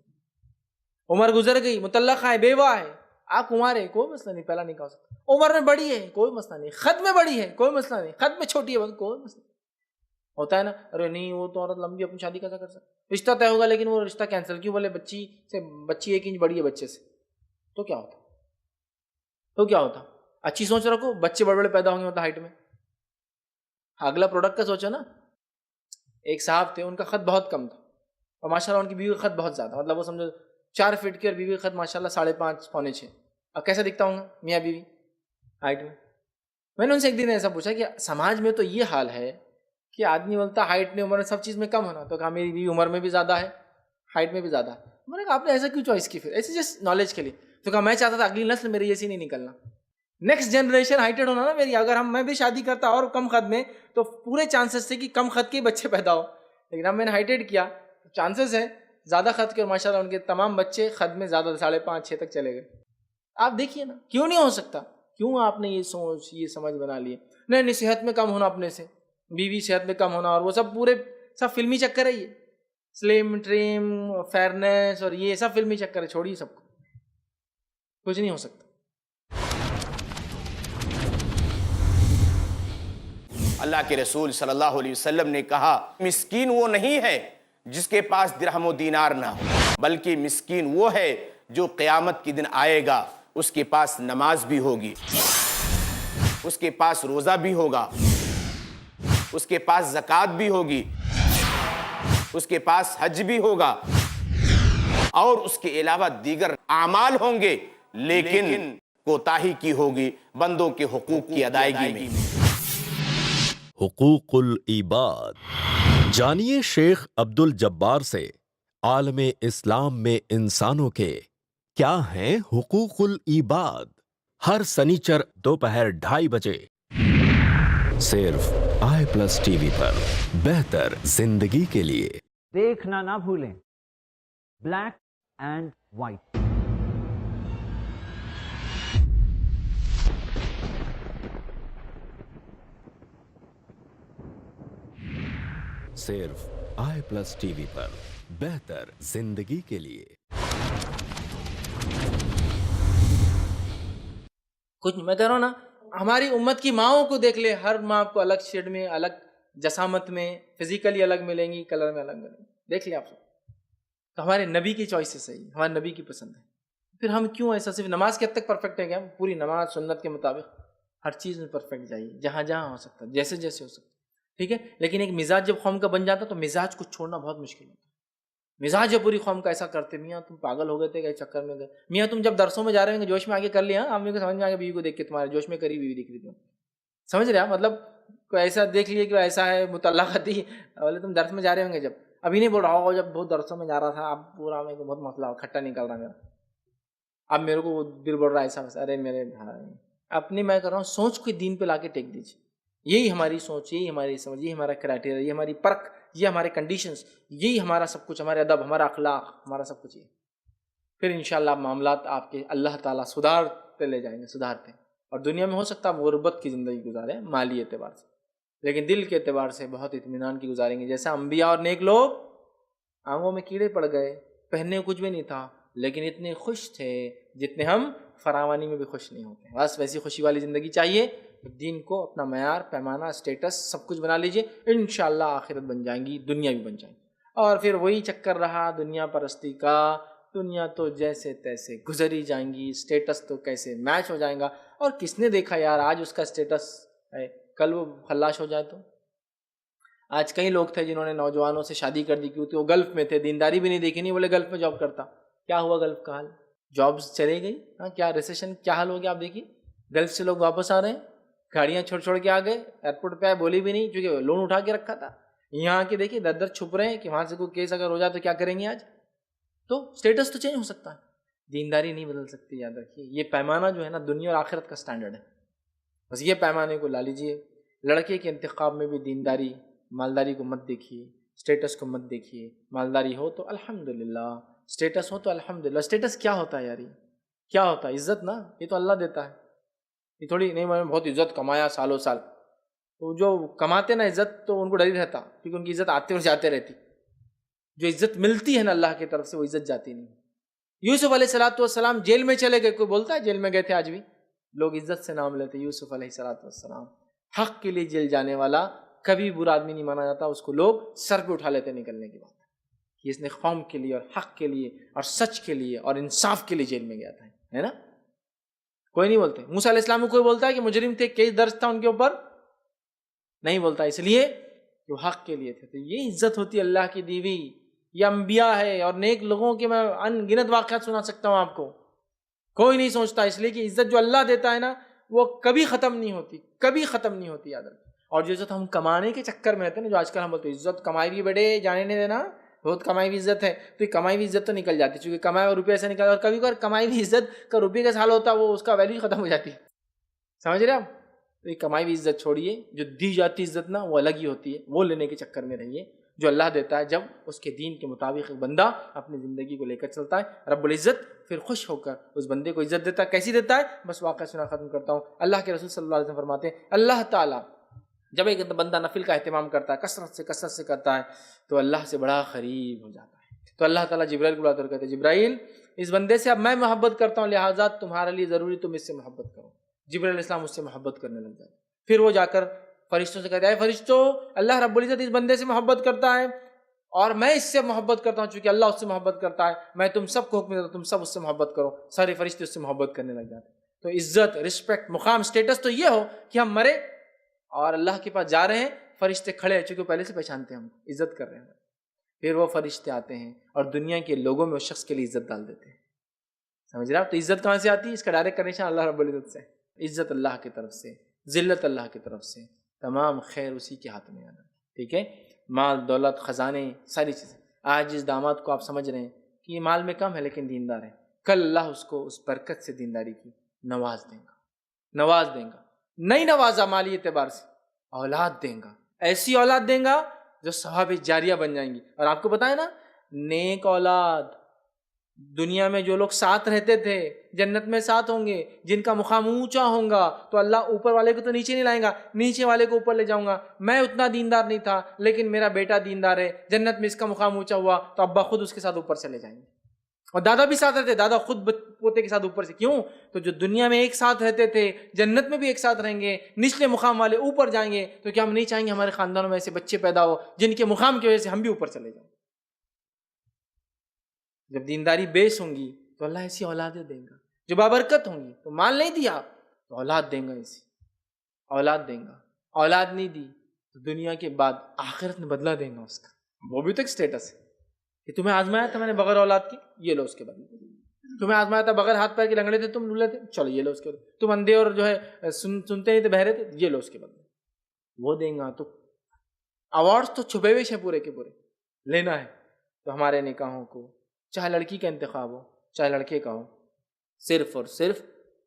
عمر گزر گئی, مطلقہ ہے, بیوہ ہے, آپ کنوارے, کوئی مسئلہ نہیں, پہلا نکاح ہو سکتا. عمر میں بڑی ہے, کوئی مسئلہ نہیں. خط میں بڑی ہے, کوئی مسئلہ نہیں. خط میں چھوٹی ہے, کوئی مسئلہ نہیں. ہوتا ہے نا, ارے نہیں وہ تو عورت لمبی اپنی شادی کیسا کر سکتے, رشتہ طے ہوگا لیکن وہ رشتہ کینسل کیوں, بولے بچی 1 انچ بڑی ہے بچے سے, تو کیا ہوتا, اچھی سوچ رکھو, بچے بڑے پیدا ہوں گے مطلب ہائٹ میں. اگلا پروڈکٹ کا سوچو نا. ایک صاحب تھے, ان کا خط بہت کم تھا, اور ماشاءاللہ ان کی بیوی کا خط بہت زیادہ, مطلب وہ سمجھو 4 فٹ کی, اور بیوی کا خط ماشاءاللہ 5.5 پونے 6. اب کیسا دکھتا ہوں گا میاں بیوی ہائٹ میں؟ میں نے ان سے ایک دن ایسا پوچھا کہ سماج میں تو یہ حال ہے کہ آدمی بولتا ہائٹ میں, عمر میں, سب چیز میں کم ہونا, تو کہا میری بیوی عمر میں بھی زیادہ ہے, ہائٹ میں بھی زیادہ ہے. میں نے کہا آپ نے ایسا کیوں چوائس کی, پھر ایسے جسٹ نالج کے لیے. تو کہا میں چاہتا تھا اگلی نسل میری جیسی نہیں نکلنا, نیکسٹ جنریشن ہائٹڈ ہونا نا میری. اگر میں بھی شادی کرتا اور کم قد میں تو پورے چانسز تھے کہ کم قد کے بچے پیدا ہو, لیکن اب میں نے ہائٹڈ کیا تو چانسز ہے زیادہ قد کے, اور ماشاءاللہ ان کے تمام بچے قد میں زیادہ 5.5 6 تک چلے گئے. آپ دیکھیے نا, کیوں نہیں ہو سکتا, کیوں آپ نے یہ سوچ یہ سمجھ بنا لی. نہیں صحت میں کم ہونا اپنے سے, بیوی صحت میں کم ہونا, اور وہ سب فلمی چکر ہے, یہ سلیم ٹریم فیئرنیس اور یہ سب فلمی چکر ہے. چھوڑیے سب کو, کچھ نہیں ہو سکتا. اللہ کے رسول صلی اللہ علیہ وسلم نے کہا مسکین وہ نہیں ہے جس کے پاس درہم و دینار نہ ہو، بلکہ مسکین وہ ہے جو قیامت کے دن آئے گا، اس کے پاس نماز بھی ہوگی، اس کے پاس روزہ بھی ہوگا، اس کے پاس زکوٰۃ بھی ہوگی، اس کے پاس حج بھی ہوگا، اور اس کے علاوہ دیگر اعمال ہوں گے، لیکن کوتاہی کی ہوگی بندوں کے حقوق کی ادائیگی میں۔ حقوق العباد، جانیے شیخ عبد الجبار سے عالم اسلام میں انسانوں کے کیا ہیں حقوق العباد، ہر سنیچر دوپہر 2:30 بجے صرف i+TV پر، بہتر زندگی کے لیے۔ دیکھنا نہ بھولیں، بلیک اینڈ وائٹ۔ صرف i+TV پر، بہتر زندگی کے لیے۔ کچھ میں کہہ رہا ہوں نا، ہماری امت کی ماؤں کو دیکھ لے، ہر ماں آپ کو الگ شیڈ میں، الگ جسامت میں، فزیکلی الگ ملیں گی، کلر میں الگ ملیں گی، دیکھ لیں آپ سب۔ تو ہمارے نبی کی چوائس سے صحیح، ہمارے نبی کی پسند ہے۔ پھر ہم کیوں ایسا صرف نماز کے حد تک پرفیکٹ ہے؟ کیا ہم پوری نماز سنت کے مطابق ہر چیز میں پرفیکٹ جائیے، جہاں جہاں ہو سکتا ہے، جیسے جیسے ہو سکتا ہے، ٹھیک ہے؟ لیکن ایک مزاج جب قوم کا بن جاتا تو مزاج کو چھوڑنا بہت مشکل ہوتا ہے۔ مزاج جب پوری قوم کا ایسا کرتے، میاں تم پاگل ہو گئے تھے کہ چکر میں گئے، میاں تم جب درسوں میں جا رہے ہوں گے جوش میں آگے کر لیا، امی کو سمجھ میں آ گیا بیوی کو دیکھ کے تمہارے جوش میں کری بیوی دکھ رہی تھی، سمجھ رہے آپ؟ مطلب کوئی ایسا دیکھ لیے کہ ایسا ہے مطلقہ تھی، بولے تم درس میں جا رہے ہوں گے جب، ابھی نہیں بول رہا ہو، جب بہت درسوں میں جا رہا تھا، اب پورا میرے کو بہت مسئلہ کھٹا نکل رہا میرا، اب میرے کو وہ دل بول رہا ہے ایسا ویسا۔ ارے میرے بھائی، اپنی میں کر رہا ہوں سوچ کو دین پہ لا کے ٹیک دیجیے، یہی ہماری سوچ، یہی ہماری سمجھ، یہی ہمارا کرائٹیریا، یہ ہماری پرکھ، یہ ہمارے کنڈیشنز، یہی ہمارا سب کچھ، ہمارے ادب، ہمارا اخلاق، ہمارا سب کچھ یہ۔ پھر انشاءاللہ معاملات آپ کے اللہ تعالیٰ سدھارتے لے جائیں گے، سدھارتے ہیں، اور دنیا میں ہو سکتا ہے آپ غربت کی زندگی گزاریں مالی اعتبار سے، لیکن دل کے اعتبار سے بہت اطمینان کی گزاریں گے، جیسا انبیاء اور نیک لوگ آنگوں میں کیڑے پڑ گئے، پہننے کو کچھ بھی نہیں تھا، لیکن اتنے خوش تھے جتنے ہم فراوانی میں بھی خوش نہیں ہوتے۔ بس ویسی خوشی والی زندگی چاہیے، دین کو اپنا معیار، پیمانہ، اسٹیٹس سب کچھ بنا لیجئے، انشاءاللہ آخرت بن جائیں گی، دنیا بھی بن جائیں گی۔ اور پھر وہی چکر رہا دنیا پرستی کا، دنیا تو جیسے تیسے گزر ہی جائیں گی، اسٹیٹس تو کیسے میچ ہو جائیں گا، اور کس نے دیکھا یار آج اس کا اسٹیٹس ہے کل وہ خلاش ہو جائے تو؟ آج کئی لوگ تھے جنہوں نے نوجوانوں سے شادی کر دی کیونکہ وہ گلف میں تھے، دینداری بھی نہیں دیکھی، نہیں بولے گلف میں جاب کرتا، کیا ہوا گلف کا حال؟ جابز چلے گئی، ہاں کیا ریسیشن کیا حال ہو گیا آپ دیکھیے، گلف سے لوگ واپس آ رہے ہیں، گاڑیاں چھوڑ کے آ گئے، ایئرپورٹ پہ آئے بولی بھی نہیں کیونکہ لون اٹھا کے رکھا تھا، یہاں کے دیکھیے در در چھپ رہے ہیں کہ وہاں سے کوئی کیس اگر ہو جائے تو کیا کریں گے آج؟ تو اسٹیٹس تو چینج ہو سکتا ہے، دینداری نہیں بدل سکتی، یاد رکھیے۔ یہ پیمانہ جو ہے نا دنیا اور آخرت کا سٹینڈرڈ ہے، بس یہ پیمانے کو لا لیجئے۔ لڑکے کے انتخاب میں بھی دینداری، مالداری کو مت دیکھیے، اسٹیٹس کو مت دیکھیے، مالداری ہو تو الحمدللہ، اسٹیٹس ہو تو الحمدللہ۔ اسٹیٹس کیا ہوتا ہے یار؟ یہ کیا ہوتا ہے؟ عزت نا، یہ تو اللہ دیتا ہے، یہ تھوڑی نہیں میں نے بہت عزت کمایا سالوں سال، تو جو کماتے نا عزت تو ان کو ڈر ہی رہتا کیونکہ ان کی عزت آتے اور جاتے رہتی، جو عزت ملتی ہے نا اللہ کی طرف سے وہ عزت جاتی نہیں۔ یوسف علیہ السلام جیل میں چلے گئے، کوئی بولتا ہے جیل میں گئے تھے؟ آج بھی لوگ عزت سے نام لیتے، یوسف علیہ السلام حق کے لیے جیل جانے والا، کبھی برا آدمی نہیں مانا جاتا، اس کو لوگ سر پہ اٹھا لیتے نکلنے کے بعد کہ اس نے قوم کے لیے اور حق کے لیے اور سچ کے لیے اور انصاف کے لیے جیل میں گیا تھا، ہے نا؟ کوئی نہیں بولتے۔ موسیٰ علیہ السلام کو کوئی بولتا ہے کہ مجرم تھے، کیس درج تھا ان کے اوپر؟ نہیں بولتا، اس لیے کہ وہ حق کے لیے تھے۔ تو یہ عزت ہوتی ہے اللہ کی دیوی، یہ انبیاء ہے اور نیک لوگوں کے میں ان گنت واقعات سنا سکتا ہوں آپ کو، کوئی نہیں سوچتا، اس لیے کہ عزت جو اللہ دیتا ہے نا وہ کبھی ختم نہیں ہوتی، کبھی ختم نہیں ہوتی، یاد رکھیں۔ اور جو عزت ہم کمانے کے چکر میں رہتے ہیں نا، جو آج کل ہم بولتے ہیں عزت کمائی بھی بیٹے جانے نہیں دینا، بہت کمائی ہوئی عزت ہے، تو یہ کمائی ہوئی عزت تو نکل جاتی، چونکہ کمائے ہوئے روپے سے نکل، اور کبھی کبھار کمائی ہوئی عزت کا روپے کا سال ہوتا ہے وہ اس کا ویلیو ختم ہو جاتی ہے، سمجھ رہے آپ؟ تو یہ کمائی ہوئی عزت چھوڑیے، جو دی جاتی عزت نا وہ الگ ہی ہوتی ہے، وہ لینے کے چکر میں رہیے جو اللہ دیتا ہے۔ جب اس کے دین کے مطابق ایک بندہ اپنی زندگی کو لے کر چلتا ہے، رب العزت پھر خوش ہو کر اس بندے کو عزت دیتا ہے۔ کیسی دیتا ہے؟ بس واقعہ سنا ختم کرتا ہوں۔ اللہ کے رسول صلی اللہ علیہ وسلم فرماتے ہیں اللہ تعالیٰ جب ایک بندہ نفل کا اہتمام کرتا ہے، کثرت سے کرتا ہے، تو اللہ سے بڑا قریب ہو جاتا ہے۔ تو اللہ تعالیٰ جبرائیل کو بلاتے اور کہتے ہیں جبرائیل اس بندے سے اب میں محبت کرتا ہوں، لہٰذا تمہارے لیے ضروری تم اس سے محبت کرو۔ جبرائیل علیہ السلام اس سے محبت کرنے لگ جاتے، پھر وہ جا کر فرشتوں سے کہتے ہیں اے فرشتوں اللہ رب العزت اس بندے سے محبت کرتا ہے اور میں اس سے محبت کرتا ہوں، چونکہ اللہ اس سے محبت کرتا ہے، میں تم سب کو حکم دیتا ہوں تم سب اس سے محبت کرو. سارے فرشتے اس سے محبت کرنے لگ جاتے ہیں. تو عزت، رسپیکٹ، مقام، سٹیٹس تو یہ ہو کہ ہم مرے اور اللہ کے پاس جا رہے ہیں، فرشتے کھڑے ہیں چونکہ پہلے سے پہچانتے ہیں، ہم عزت کر رہے ہیں. پھر وہ فرشتے آتے ہیں اور دنیا کے لوگوں میں اس شخص کے لیے عزت ڈال دیتے ہیں. سمجھ رہے آپ؟ تو عزت کہاں سے آتی ہے؟ اس کا ڈائریکٹ کنیکشن اللہ رب العزت سے. عزت اللہ کی طرف سے، ذلت اللہ کی طرف سے، تمام خیر اسی کے ہاتھ میں آنا. ٹھیک ہے؟ مال، دولت، خزانے، ساری چیزیں. آج جس داماد کو آپ سمجھ رہے ہیں کہ یہ مال میں کم ہے لیکن دیندار ہے، کل اللہ اس کو اس برکت سے دینداری کی نواز دیں گا، نواز دیں گا. نہیں نوازا مالی اعتبار سے، اولاد دیں گا، ایسی اولاد دیں گا جو ثواب جاریہ بن جائیں گی. اور آپ کو پتہ ہے نا، نیک اولاد دنیا میں جو لوگ ساتھ رہتے تھے جنت میں ساتھ ہوں گے، جن کا مقام اونچا ہوگا تو اللہ اوپر والے کو تو نیچے نہیں لائیں گا، نیچے والے کو اوپر لے جاؤں گا. میں اتنا دیندار نہیں تھا لیکن میرا بیٹا دیندار ہے، جنت میں اس کا مقام اونچا ہوا تو ابا خود اس کے ساتھ اوپر چلے جائیں گے. اور دادا بھی ساتھ رہتے، دادا خود پوتے کے ساتھ اوپر سے. کیوں؟ تو جو دنیا میں ایک ساتھ رہتے تھے جنت میں بھی ایک ساتھ رہیں گے، نچلے مقام والے اوپر جائیں گے. تو کیا ہم نہیں چاہیں گے ہمارے خاندانوں میں ایسے بچے پیدا ہو جن کے مقام کی وجہ سے ہم بھی اوپر چلے جائیں؟ جب دینداری بیس ہوں گی تو اللہ ایسی اولادیں دیں گا جو بابرکت ہوں گی. تو مال نہیں دیا تو اولاد دیں گا، ایسی اولاد دیں گا. اولاد نہیں دی تو دنیا کے بعد آخرت میں بدلہ دیں گا اس کا. وہ بھی تو ایک سٹیٹس ہے کہ تمہیں آزمایا تھا میں نے بغیر اولاد کی، یہ لو اس کے بدلے. تمہیں آزمایا تھا بغیر ہاتھ پیر کے لنگڑے تھے تم لولے تھے، چلو یہ لو اس کے بدلے. تم اندھے اور جو ہے سنتے نہیں تھے بہرے تھے، یہ لو اس کے بدلے. وہ دیں گا. تو ایوارڈس تو چھپے ہوئے ہیں پورے کے پورے، لینا ہے. تو ہمارے نکاحوں کو چاہے لڑکی کا انتخاب ہو چاہے لڑکے کا ہو، صرف اور صرف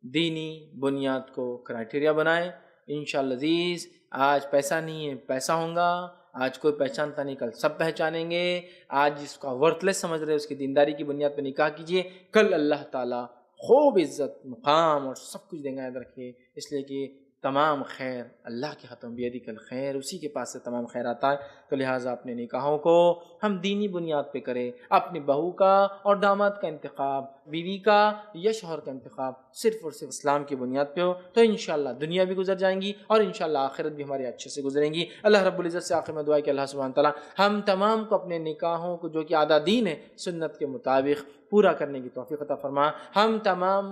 دینی بنیاد کو کرائٹیریا بنائیں. انشاءاللہ عزیز آج پیسہ نہیں ہے پیسہ ہوگا، آج کوئی پہچانتا نہیں کل سب پہچانیں گے. آج جس کا ورتھ لیس سمجھ رہے اس کی دینداری کی بنیاد پہ نکاح کیجئے، کل اللہ تعالیٰ خوب عزت، مقام اور سب کچھ دیں گا. یاد رکھیے، اس لیے کہ تمام خیر اللہ کے ہاتھوں، بیدک الخیر، اسی کے پاس سے تمام خیر آتا ہے. تو لہٰذا اپنے نکاحوں کو ہم دینی بنیاد پہ کریں. اپنی بہو کا اور داماد کا انتخاب، بیوی کا یا شوہر کا انتخاب صرف اور صرف اسلام کی بنیاد پہ ہو تو انشاءاللہ دنیا بھی گزر جائیں گی اور انشاءاللہ آخرت بھی ہماری اچھے سے گزریں گی. اللہ رب العزت سے آخر میں دعا ہے کہ اللہ سبحانہ تعالیٰ ہم تمام کو اپنے نکاحوں کو جو کہ آدھا دین ہے سنت کے مطابق پورا کرنے کی توفیق عطا فرما. ہم تمام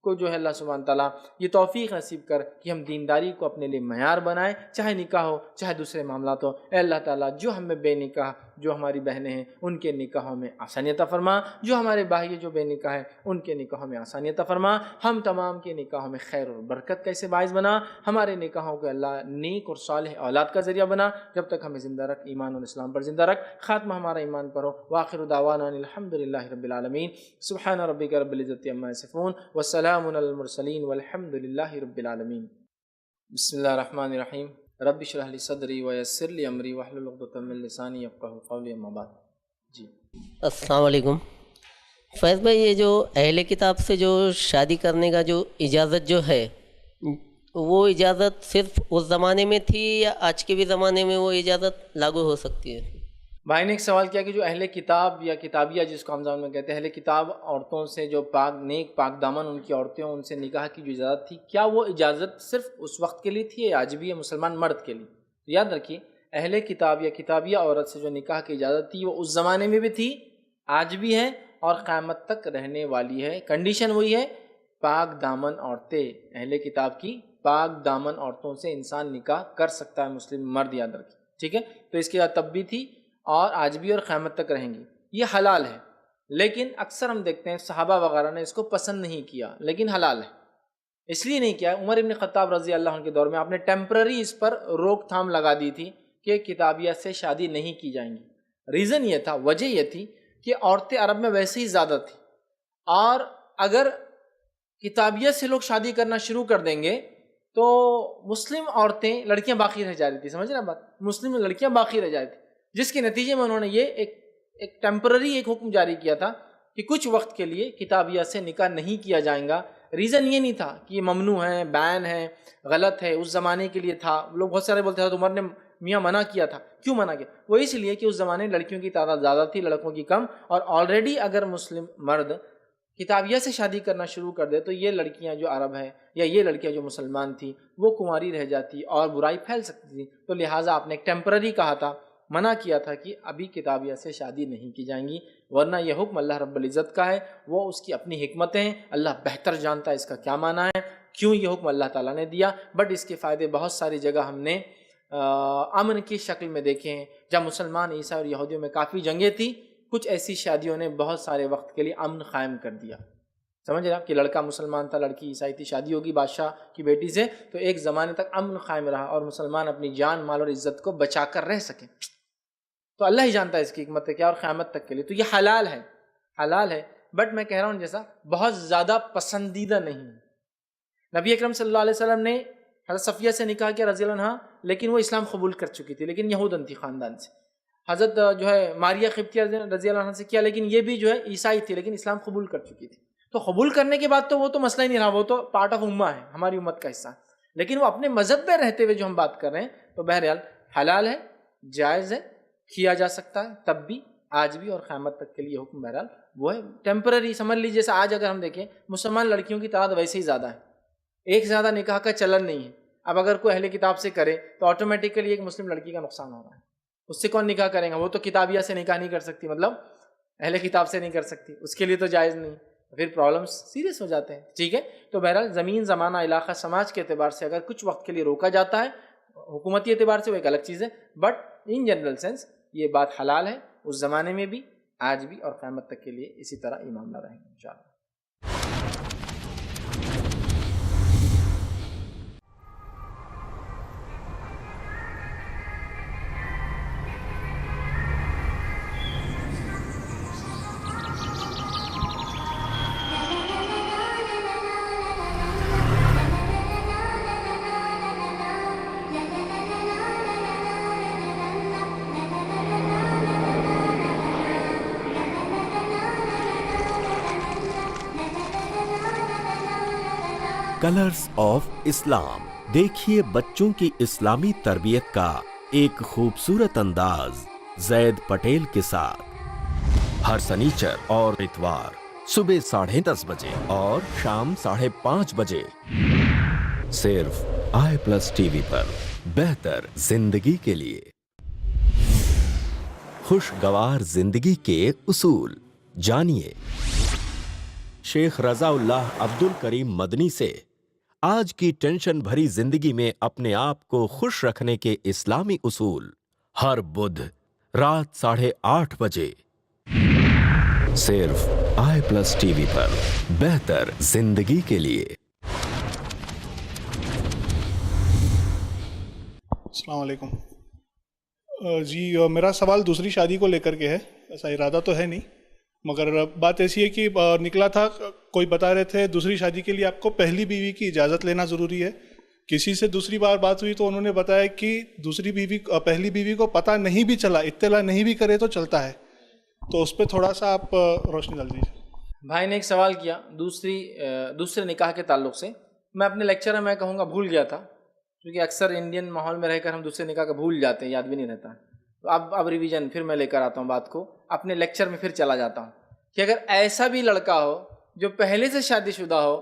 کو جو ہے اللہ سبحانہ تعالیٰ یہ توفیق نصیب کر کہ ہم دینداری کو اپنے لیے معیار بنائیں، چاہے نکاح ہو چاہے دوسرے معاملات ہو. اے اللہ تعالیٰ جو ہم میں بے نکاح جو ہماری بہنیں ہیں ان کے نکاحوں میں آسانی عطا فرما، جو ہمارے بھائی جو بے نکاح ہیں ان کے نکاحوں میں آسانی عطا فرما. ہم تمام کے نکاحوں میں خیر اور برکت کیسے باعث بنا. ہمارے نکاحوں کو اللہ نیک اور صالح اولاد کا ذریعہ بنا. جب تک ہمیں زندہ رکھ، ایمان اور اسلام پر زندہ رکھ. خاتمہ ہمارا ایمان پر ہو. وآخر دعوانا الحمدللہ رب العالمین. سبحان ربک رب العزت عما یصفون وسلام علی المرسلین والحمد للہ رب العالمین. بسم اللہ الرحمن الرحیم. رب اشرح لی صدری ویسر لی امری واحلل عقدۃ من لسانی یفقہوا قولی. اما بعد. جی السلام علیکم. فیض بھائی، یہ جو اہل کتاب سے جو شادی کرنے کا جو اجازت جو ہے وہ اجازت صرف اس زمانے میں تھی یا آج کے بھی زمانے میں وہ اجازت لاگو ہو سکتی ہے؟ بھائی نے ایک سوال کیا کہ جو اہل کتاب یا کتابیہ جس کو ہم زبان میں کہتے ہیں، اہل کتاب عورتوں سے جو پاک نیک پاک دامن ان کی عورتیں ان سے نکاح کی جو اجازت تھی، کیا وہ اجازت صرف اس وقت کے لیے تھی یا آج بھی ہے مسلمان مرد کے لیے؟ تو یاد رکھیے، اہل کتاب یا کتابیہ عورت سے جو نکاح کی اجازت تھی وہ اس زمانے میں بھی تھی، آج بھی ہے اور قیامت تک رہنے والی ہے. کنڈیشن وہی ہے، پاک دامن عورتیں، اہل کتاب کی پاک دامن عورتوں سے انسان نکاح کر سکتا ہے، مسلم مرد. یاد رکھیے، ٹھیک ہے؟ تو اس کی اجازت تب بھی تھی اور آج بھی اور قیامت تک رہیں گی. یہ حلال ہے، لیکن اکثر ہم دیکھتے ہیں صحابہ وغیرہ نے اس کو پسند نہیں کیا، لیکن حلال ہے. اس لیے نہیں کیا، عمر ابن خطاب رضی اللہ عنہ کے دور میں آپ نے ٹیمپرری اس پر روک تھام لگا دی تھی کہ کتابیہ سے شادی نہیں کی جائیں گی. ریزن یہ تھا، وجہ یہ تھی کہ عورتیں عرب میں ویسے ہی زیادہ تھیں اور اگر کتابیہ سے لوگ شادی کرنا شروع کر دیں گے تو مسلم عورتیں لڑکیاں باقی رہ جا رہی تھی. سمجھ رہے ہیں بات؟ مسلم لڑکیاں باقی رہ جاتی، جس کے نتیجے میں انہوں نے یہ ایک ٹیمپرری ایک حکم جاری کیا تھا کہ کچھ وقت کے لیے کتابیہ سے نکاح نہیں کیا جائیں گا. ریزن یہ نہیں تھا کہ یہ ممنوع ہے، بین ہے، غلط ہے، اس زمانے کے لیے تھا. لوگ بہت سارے بولتے ہیں تو عمر نے میاں منع کیا تھا. کیوں منع کیا؟ وہ اس لیے کہ اس زمانے لڑکیوں کی تعداد زیادہ تھی، لڑکوں کی کم، اور آلریڈی اگر مسلم مرد کتابیہ سے شادی کرنا شروع کر دے تو یہ لڑکیاں جو عرب ہیں یا یہ لڑکیاں جو مسلمان تھیں وہ کنواری رہ جاتی اور برائی پھیل سکتی تھی. تو لہٰذا آپ نے ایک ٹیمپرری کہا تھا، منع کیا تھا کہ ابھی کتابیہ سے شادی نہیں کی جائیں گی، ورنہ یہ حکم اللہ رب العزت کا ہے، وہ اس کی اپنی حکمتیں ہیں، اللہ بہتر جانتا ہے اس کا کیا معنی ہے، کیوں یہ حکم اللہ تعالیٰ نے دیا. بٹ اس کے فائدے بہت ساری جگہ ہم نے امن کی شکل میں دیکھے ہیں. جب مسلمان عیسائی اور یہودیوں میں کافی جنگیں تھیں، کچھ ایسی شادیوں نے بہت سارے وقت کے لیے امن قائم کر دیا. سمجھ رہے آپ کہ لڑکا مسلمان تھا، لڑکی عیسائی تھی، شادی ہوگی بادشاہ کی بیٹی سے، تو ایک زمانے تک امن قائم رہا اور مسلمان اپنی جان مال اور عزت کو بچا کر رہ سکے. تو اللہ ہی جانتا ہے اس کی حکمت کیا اور قیامت تک کے لیے. تو یہ حلال ہے، حلال ہے، بٹ میں کہہ رہا ہوں جیسا بہت زیادہ پسندیدہ نہیں. نبی اکرم صلی اللہ علیہ وسلم نے حضرت صفیہ سے نکاح کیا رضی اللہ عنہا، لیکن وہ اسلام قبول کر چکی تھی، لیکن یہودن تھی خاندان سے. حضرت جو ہے ماریہ قبطیہ رضی اللہ عنہ سے کیا، لیکن یہ بھی جو ہے عیسائی تھی لیکن اسلام قبول کر چکی تھی. تو قبول کرنے کے بعد تو وہ تو مسئلہ ہی نہیں رہا، وہ تو پارٹ آف امہ ہے، ہماری امت کا حصہ. لیکن وہ اپنے مذہب میں رہتے ہوئے جو ہم بات کر رہے ہیں تو بہرحال حلال ہے، جائز ہے، کیا جا سکتا ہے تب بھی، آج بھی، اور قیامت تک کے لیے حکم بہرحال وہ ہے ٹیمپرری. سمجھ لیجیے جیسے آج اگر ہم دیکھیں مسلمان لڑکیوں کی تعداد ویسے ہی زیادہ ہے، ایک سے زیادہ نکاح کا چلن نہیں ہے. اب اگر کوئی اہل کتاب سے کرے تو آٹومیٹیکلی ایک مسلم لڑکی کا نقصان ہو رہا ہے. اس سے کون نکاح کرے گا؟ وہ تو کتابیہ سے نکاح نہیں کر سکتی، مطلب اہل کتاب سے نہیں کر سکتی، اس کے لیے تو جائز نہیں، پھر پرابلمس سیریس ہو جاتے ہیں. ٹھیک ہے، تو بہرحال زمین، زمانہ، علاقہ، سماج کے اعتبار سے اگر کچھ وقت کے لیے روکا جاتا ہے حکومتی اعتبار سے وہ ایک الگ چیز ہے، بٹ ان جنرل سینس یہ بات حلال ہے، اس زمانے میں بھی، آج بھی، اور قیامت تک کے لیے اسی طرح یہ معاملہ رہیں گے انشاءاللہ. کلرز آف اسلام، دیکھیے بچوں کی اسلامی تربیت کا ایک خوبصورت انداز زید پٹیل کے ساتھ، ہر سنیچر اور اتوار صبح 10:30 بجے اور شام 5:30 بجے، صرف i+ TV پر. بہتر زندگی کے لیے. خوشگوار زندگی کے اصول جانیے شیخ رضا اللہ عبد الکریم مدنی سے. آج کی ٹینشن بھری زندگی میں اپنے آپ کو خوش رکھنے کے اسلامی اصول، ہر بدھ رات 8:30 بجے، صرف i+ TV پر. بہتر زندگی کے لیے. السلام علیکم. جی میرا سوال دوسری شادی کو لے کر کے ہے، ایسا ارادہ تو ہے نہیں، مگر بات ایسی ہے کہ نکلا تھا، کوئی بتا رہے تھے دوسری شادی کے لیے آپ کو پہلی بیوی کی اجازت لینا ضروری ہے. کسی سے دوسری بار بات ہوئی تو انہوں نے بتایا کہ پہلی بیوی کو پتہ نہیں بھی چلا، اطلاع نہیں بھی کرے تو چلتا ہے. تو اس پہ تھوڑا سا آپ روشنی ڈال دیجیے. بھائی نے ایک سوال کیا دوسرے نکاح کے تعلق سے. میں اپنے لیکچر میں کہوں گا بھول گیا تھا، کیونکہ اکثر انڈین ماحول میں رہ کر ہم دوسرے نکاح کا بھول جاتے ہیں، یاد بھی نہیں رہتا. تو اب ریویژن پھر میں لے کر آتا ہوں بات کو، اپنے لیکچر میں پھر چلا جاتا ہوں کہ اگر ایسا بھی لڑکا ہو جو پہلے سے شادی شدہ ہو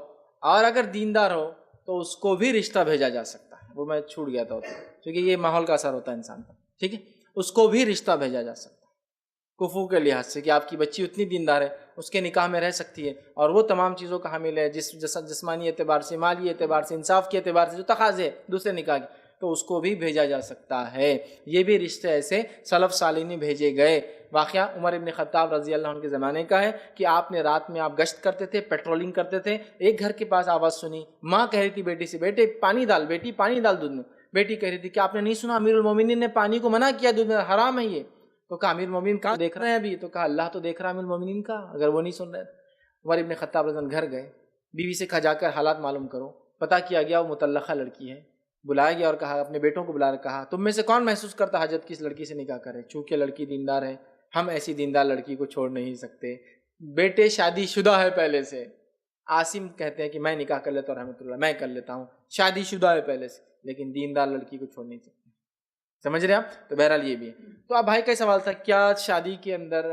اور اگر دیندار ہو تو اس کو بھی رشتہ بھیجا جا سکتا ہے. وہ میں چھوٹ گیا تھا کیونکہ یہ ماحول کا اثر ہوتا ہے انسان پر. ٹھیک ہے، اس کو بھی رشتہ بھیجا جا سکتا ہے کفو کے لحاظ سے، کہ آپ کی بچی اتنی دیندار ہے اس کے نکاح میں رہ سکتی ہے اور وہ تمام چیزوں کا حامل ہے، جسمانی اعتبار سے، مالی اعتبار سے، انصاف کے اعتبار سے جو تقاضے دوسرے نکاح کی، تو اس کو بھی بھیجا جا سکتا ہے. یہ بھی رشتے ایسے سلف صالحین بھیجے گئے. واقعہ عمر ابن خطاب رضی اللہ عنہ کے زمانے کا ہے کہ آپ نے رات میں آپ گشت کرتے تھے، پیٹرولنگ کرتے تھے، ایک گھر کے پاس آواز سنی، ماں کہہ رہی تھی بیٹی سے، بیٹے پانی ڈال، بیٹی پانی ڈال دودھ میں. بیٹی کہہ رہی تھی کہ آپ نے نہیں سنا امیر المومنین نے پانی کو منع کیا، دودھ میں حرام ہے یہ. تو کہا امیر المومنین کہاں دیکھ رہے ہیں ابھی؟ تو کہا اللہ تو دیکھ رہا امیر المومنین کا، اگر وہ نہیں سن رہے. عمر ابن خطاب رضی اللہ عنہ گھر گئے، بیوی سے کہا جا کر حالات معلوم کرو. پتہ کیا گیا وہ مطلقہ لڑکی ہے. بلایا گیا اور کہا، اپنے بیٹوں کو بلا کر کہا، تم میں سے کون محسوس کرتا حاجت کی اس لڑکی سے نکاح کرے؟ چونکہ لڑکی دیندار ہے، ہم ایسی دیندار لڑکی کو چھوڑ نہیں سکتے. بیٹے شادی شدہ ہے پہلے سے. عاصم کہتے ہیں کہ میں نکاح کر لیتا ہوں، رحمۃ اللہ میں کر لیتا ہوں، شادی شدہ ہے پہلے سے، لیکن دیندار لڑکی کو چھوڑ نہیں سکتے. سمجھ رہے آپ؟ تو بہرحال یہ بھی ہے. تو اب بھائی کا سوال تھا کیا شادی کے اندر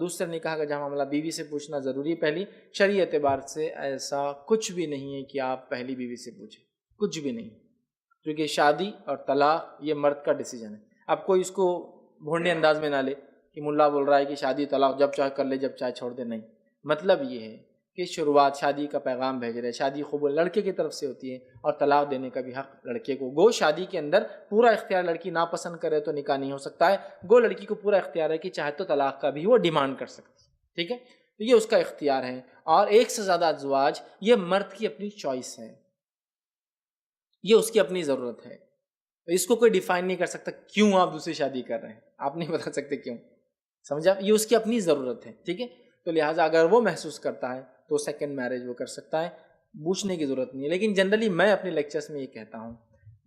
دوسرے نکاح کا جہاں معاملہ بیوی سے پوچھنا ضروری ہے پہلی، شرعی اعتبار سے ایسا کچھ بھی نہیں ہے کہ آپ پہلی بیوی سے پوچھیں، کچھ بھی نہیں، کیونکہ شادی اور طلاق یہ مرد کا ڈیسیجن ہے. اب کوئی اس کو بھونڈے انداز میں نہ لے کہ ملا بول رہا ہے کہ شادی طلاق جب چاہے کر لے جب چاہے چھوڑ دے، نہیں. مطلب یہ ہے کہ شروعات شادی کا پیغام بھیج رہے، شادی قبول لڑکے کی طرف سے ہوتی ہے اور طلاق دینے کا بھی حق لڑکے کو. گو شادی کے اندر پورا اختیار لڑکی ناپسند کرے تو نکاح نہیں ہو سکتا ہے، گو لڑکی کو پورا اختیار ہے کہ چاہے تو طلاق کا بھی وہ ڈیمانڈ کر سکتی ہے. ٹھیک ہے، تو یہ اس کا اختیار ہے. اور ایک سے زیادہ ازواج یہ مرد کی اپنی چوائس ہے، یہ اس کی اپنی ضرورت ہے. اس کو کوئی ڈیفائن نہیں کر سکتا کیوں آپ دوسری شادی کر رہے ہیں، آپ نہیں بتا سکتے کیوں. سمجھا؟ یہ اس کی اپنی ضرورت ہے. ٹھیک ہے، تو لہٰذا اگر وہ محسوس کرتا ہے تو سیکنڈ میرج وہ کر سکتا ہے، پوچھنے کی ضرورت نہیں ہے. لیکن جنرلی میں اپنے لیکچرز میں یہ کہتا ہوں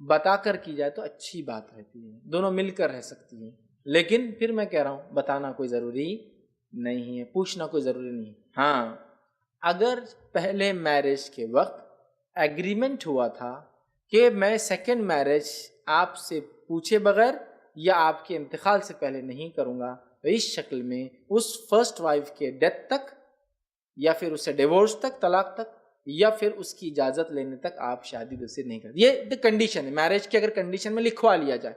بتا کر کی جائے تو اچھی بات رہتی ہے، دونوں مل کر رہ سکتی ہیں. لیکن پھر میں کہہ رہا ہوں بتانا کوئی ضروری نہیں ہے، پوچھنا کوئی ضروری نہیں ہے. ہاں اگر پہلے میرج کے وقت ایگریمنٹ ہوا تھا کہ میں سیکنڈ میرج آپ سے پوچھے بغیر یا آپ کے انتقال سے پہلے نہیں کروں گا، تو اس شکل میں اس فرسٹ وائف کے ڈیتھ تک یا پھر اسے ڈیورس تک، طلاق تک، یا پھر اس کی اجازت لینے تک آپ شادی دوسری نہیں کرتے. یہ کنڈیشن ہے میرج کی. اگر کنڈیشن میں لکھوا لیا جائے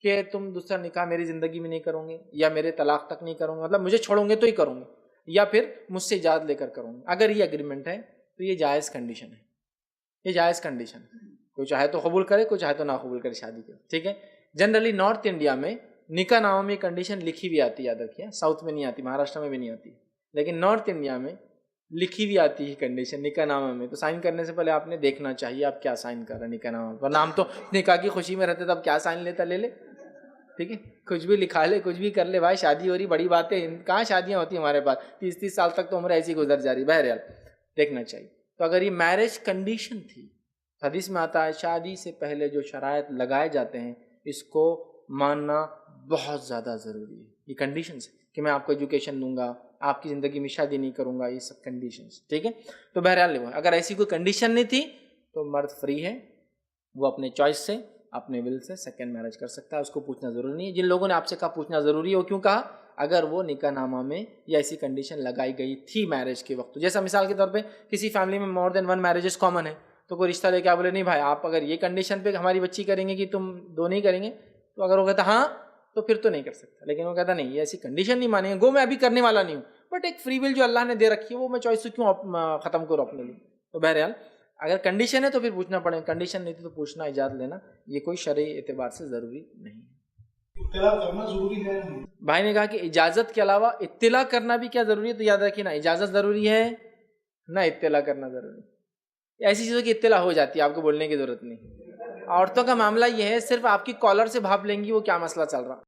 کہ تم دوسرا نکاح میری زندگی میں نہیں کروں گے یا میرے طلاق تک نہیں کروں گے، مطلب مجھے چھوڑوں گے تو ہی کروں گے یا پھر مجھ سے اجازت لے کر کروں گے، اگر یہ اگریمنٹ ہے تو یہ جائز کنڈیشن ہے. یہ جائز کنڈیشن ہے. کوئی چاہے تو قبول کرے، کوئی چاہے تو نہ قبول کرے شادی کے. ٹھیک ہے، جنرلی نارتھ انڈیا میں نکاح نامہ میں کنڈیشن لکھی ہوئی آتی ہے، یاد رکھیے. ساؤتھ میں نہیں آتی، مہاراشٹر میں بھی نہیں آتی، لیکن نارتھ انڈیا میں لکھی ہوئی آتی ہے کنڈیشن نکاح نامہ میں. تو سائن کرنے سے پہلے آپ نے دیکھنا چاہیے آپ کیا سائن کر رہے ہیں نکاح نامہ پر. نام تو نکاح کی خوشی میں رہتے تب کیا سائن لیتا لے لے. ٹھیک ہے، کچھ بھی لکھا لے، کچھ بھی کر لے بھائی، شادی ہو رہی بڑی بات ہے. کہاں شادیاں ہوتی ہیں ہمارے پاس، 30 سال تک تو عمر ایسی گزر جا رہی. بہرحال دیکھنا چاہیے. تو اگر یہ میرج کنڈیشن تھی، حدیث میں آتا ہے شادی سے پہلے جو شرائط لگائے جاتے ہیں اس کو ماننا بہت زیادہ ضروری ہے. یہ کنڈیشنز کہ میں آپ کو ایجوکیشن دوں گا، آپ کی زندگی میں شادی نہیں کروں گا، یہ سب کنڈیشنز. ٹھیک ہے، تو بہرحال اگر ایسی کوئی کنڈیشن نہیں تھی تو مرد فری ہے، وہ اپنے چوائس سے اپنے ول سے سیکنڈ میرج کر سکتا ہے، اس کو پوچھنا ضروری نہیں ہے. جن لوگوں نے آپ سے کہا پوچھنا ضروری ہے، وہ کیوں کہا؟ اگر وہ نکاح نامہ میں یا ایسی کنڈیشن لگائی گئی تھی میرج کے وقت. جیسا مثال کے طور پہ کسی فیملی میں مور دین ون میرجز کامن ہے، تو کوئی رشتہ لے کے آپ بولے نہیں بھائی آپ اگر یہ کنڈیشن پہ ہماری بچی کریں گے کہ تم دو نہیں کریں گے، تو اگر وہ کہتا ہاں تو پھر تو نہیں کر سکتا. لیکن وہ کہتا نہیں یہ ایسی کنڈیشن نہیں مانیں گے، گو میں ابھی کرنے والا نہیں ہوں، بٹ ایک فری ول جو اللہ نے دے رکھی ہے وہ میں چوائس سے کیوں ختم کروں اپنے لیے. تو بہرحال اگر کنڈیشن ہے تو پھر پوچھنا پڑے گا، کنڈیشن نہیں تھی تو پوچھنا، اجازت لینا یہ کوئی شرعی اعتبار سے ضروری نہیں ہے. اطلاع کرنا ضروری ہے. بھائی نے کہا کہ اجازت کے علاوہ اطلاع کرنا بھی کیا ضروری ہے، تو یاد رکھیے نا اجازت ضروری ہے نہ اطلاع کرنا ضروری ہے. ایسی چیزوں کی اطلاع ہو جاتی ہے، آپ کو بولنے کی ضرورت نہیں. عورتوں کا معاملہ یہ ہے صرف آپ کی کالر سے بھاپ لیں گی وہ کیا مسئلہ چل رہا.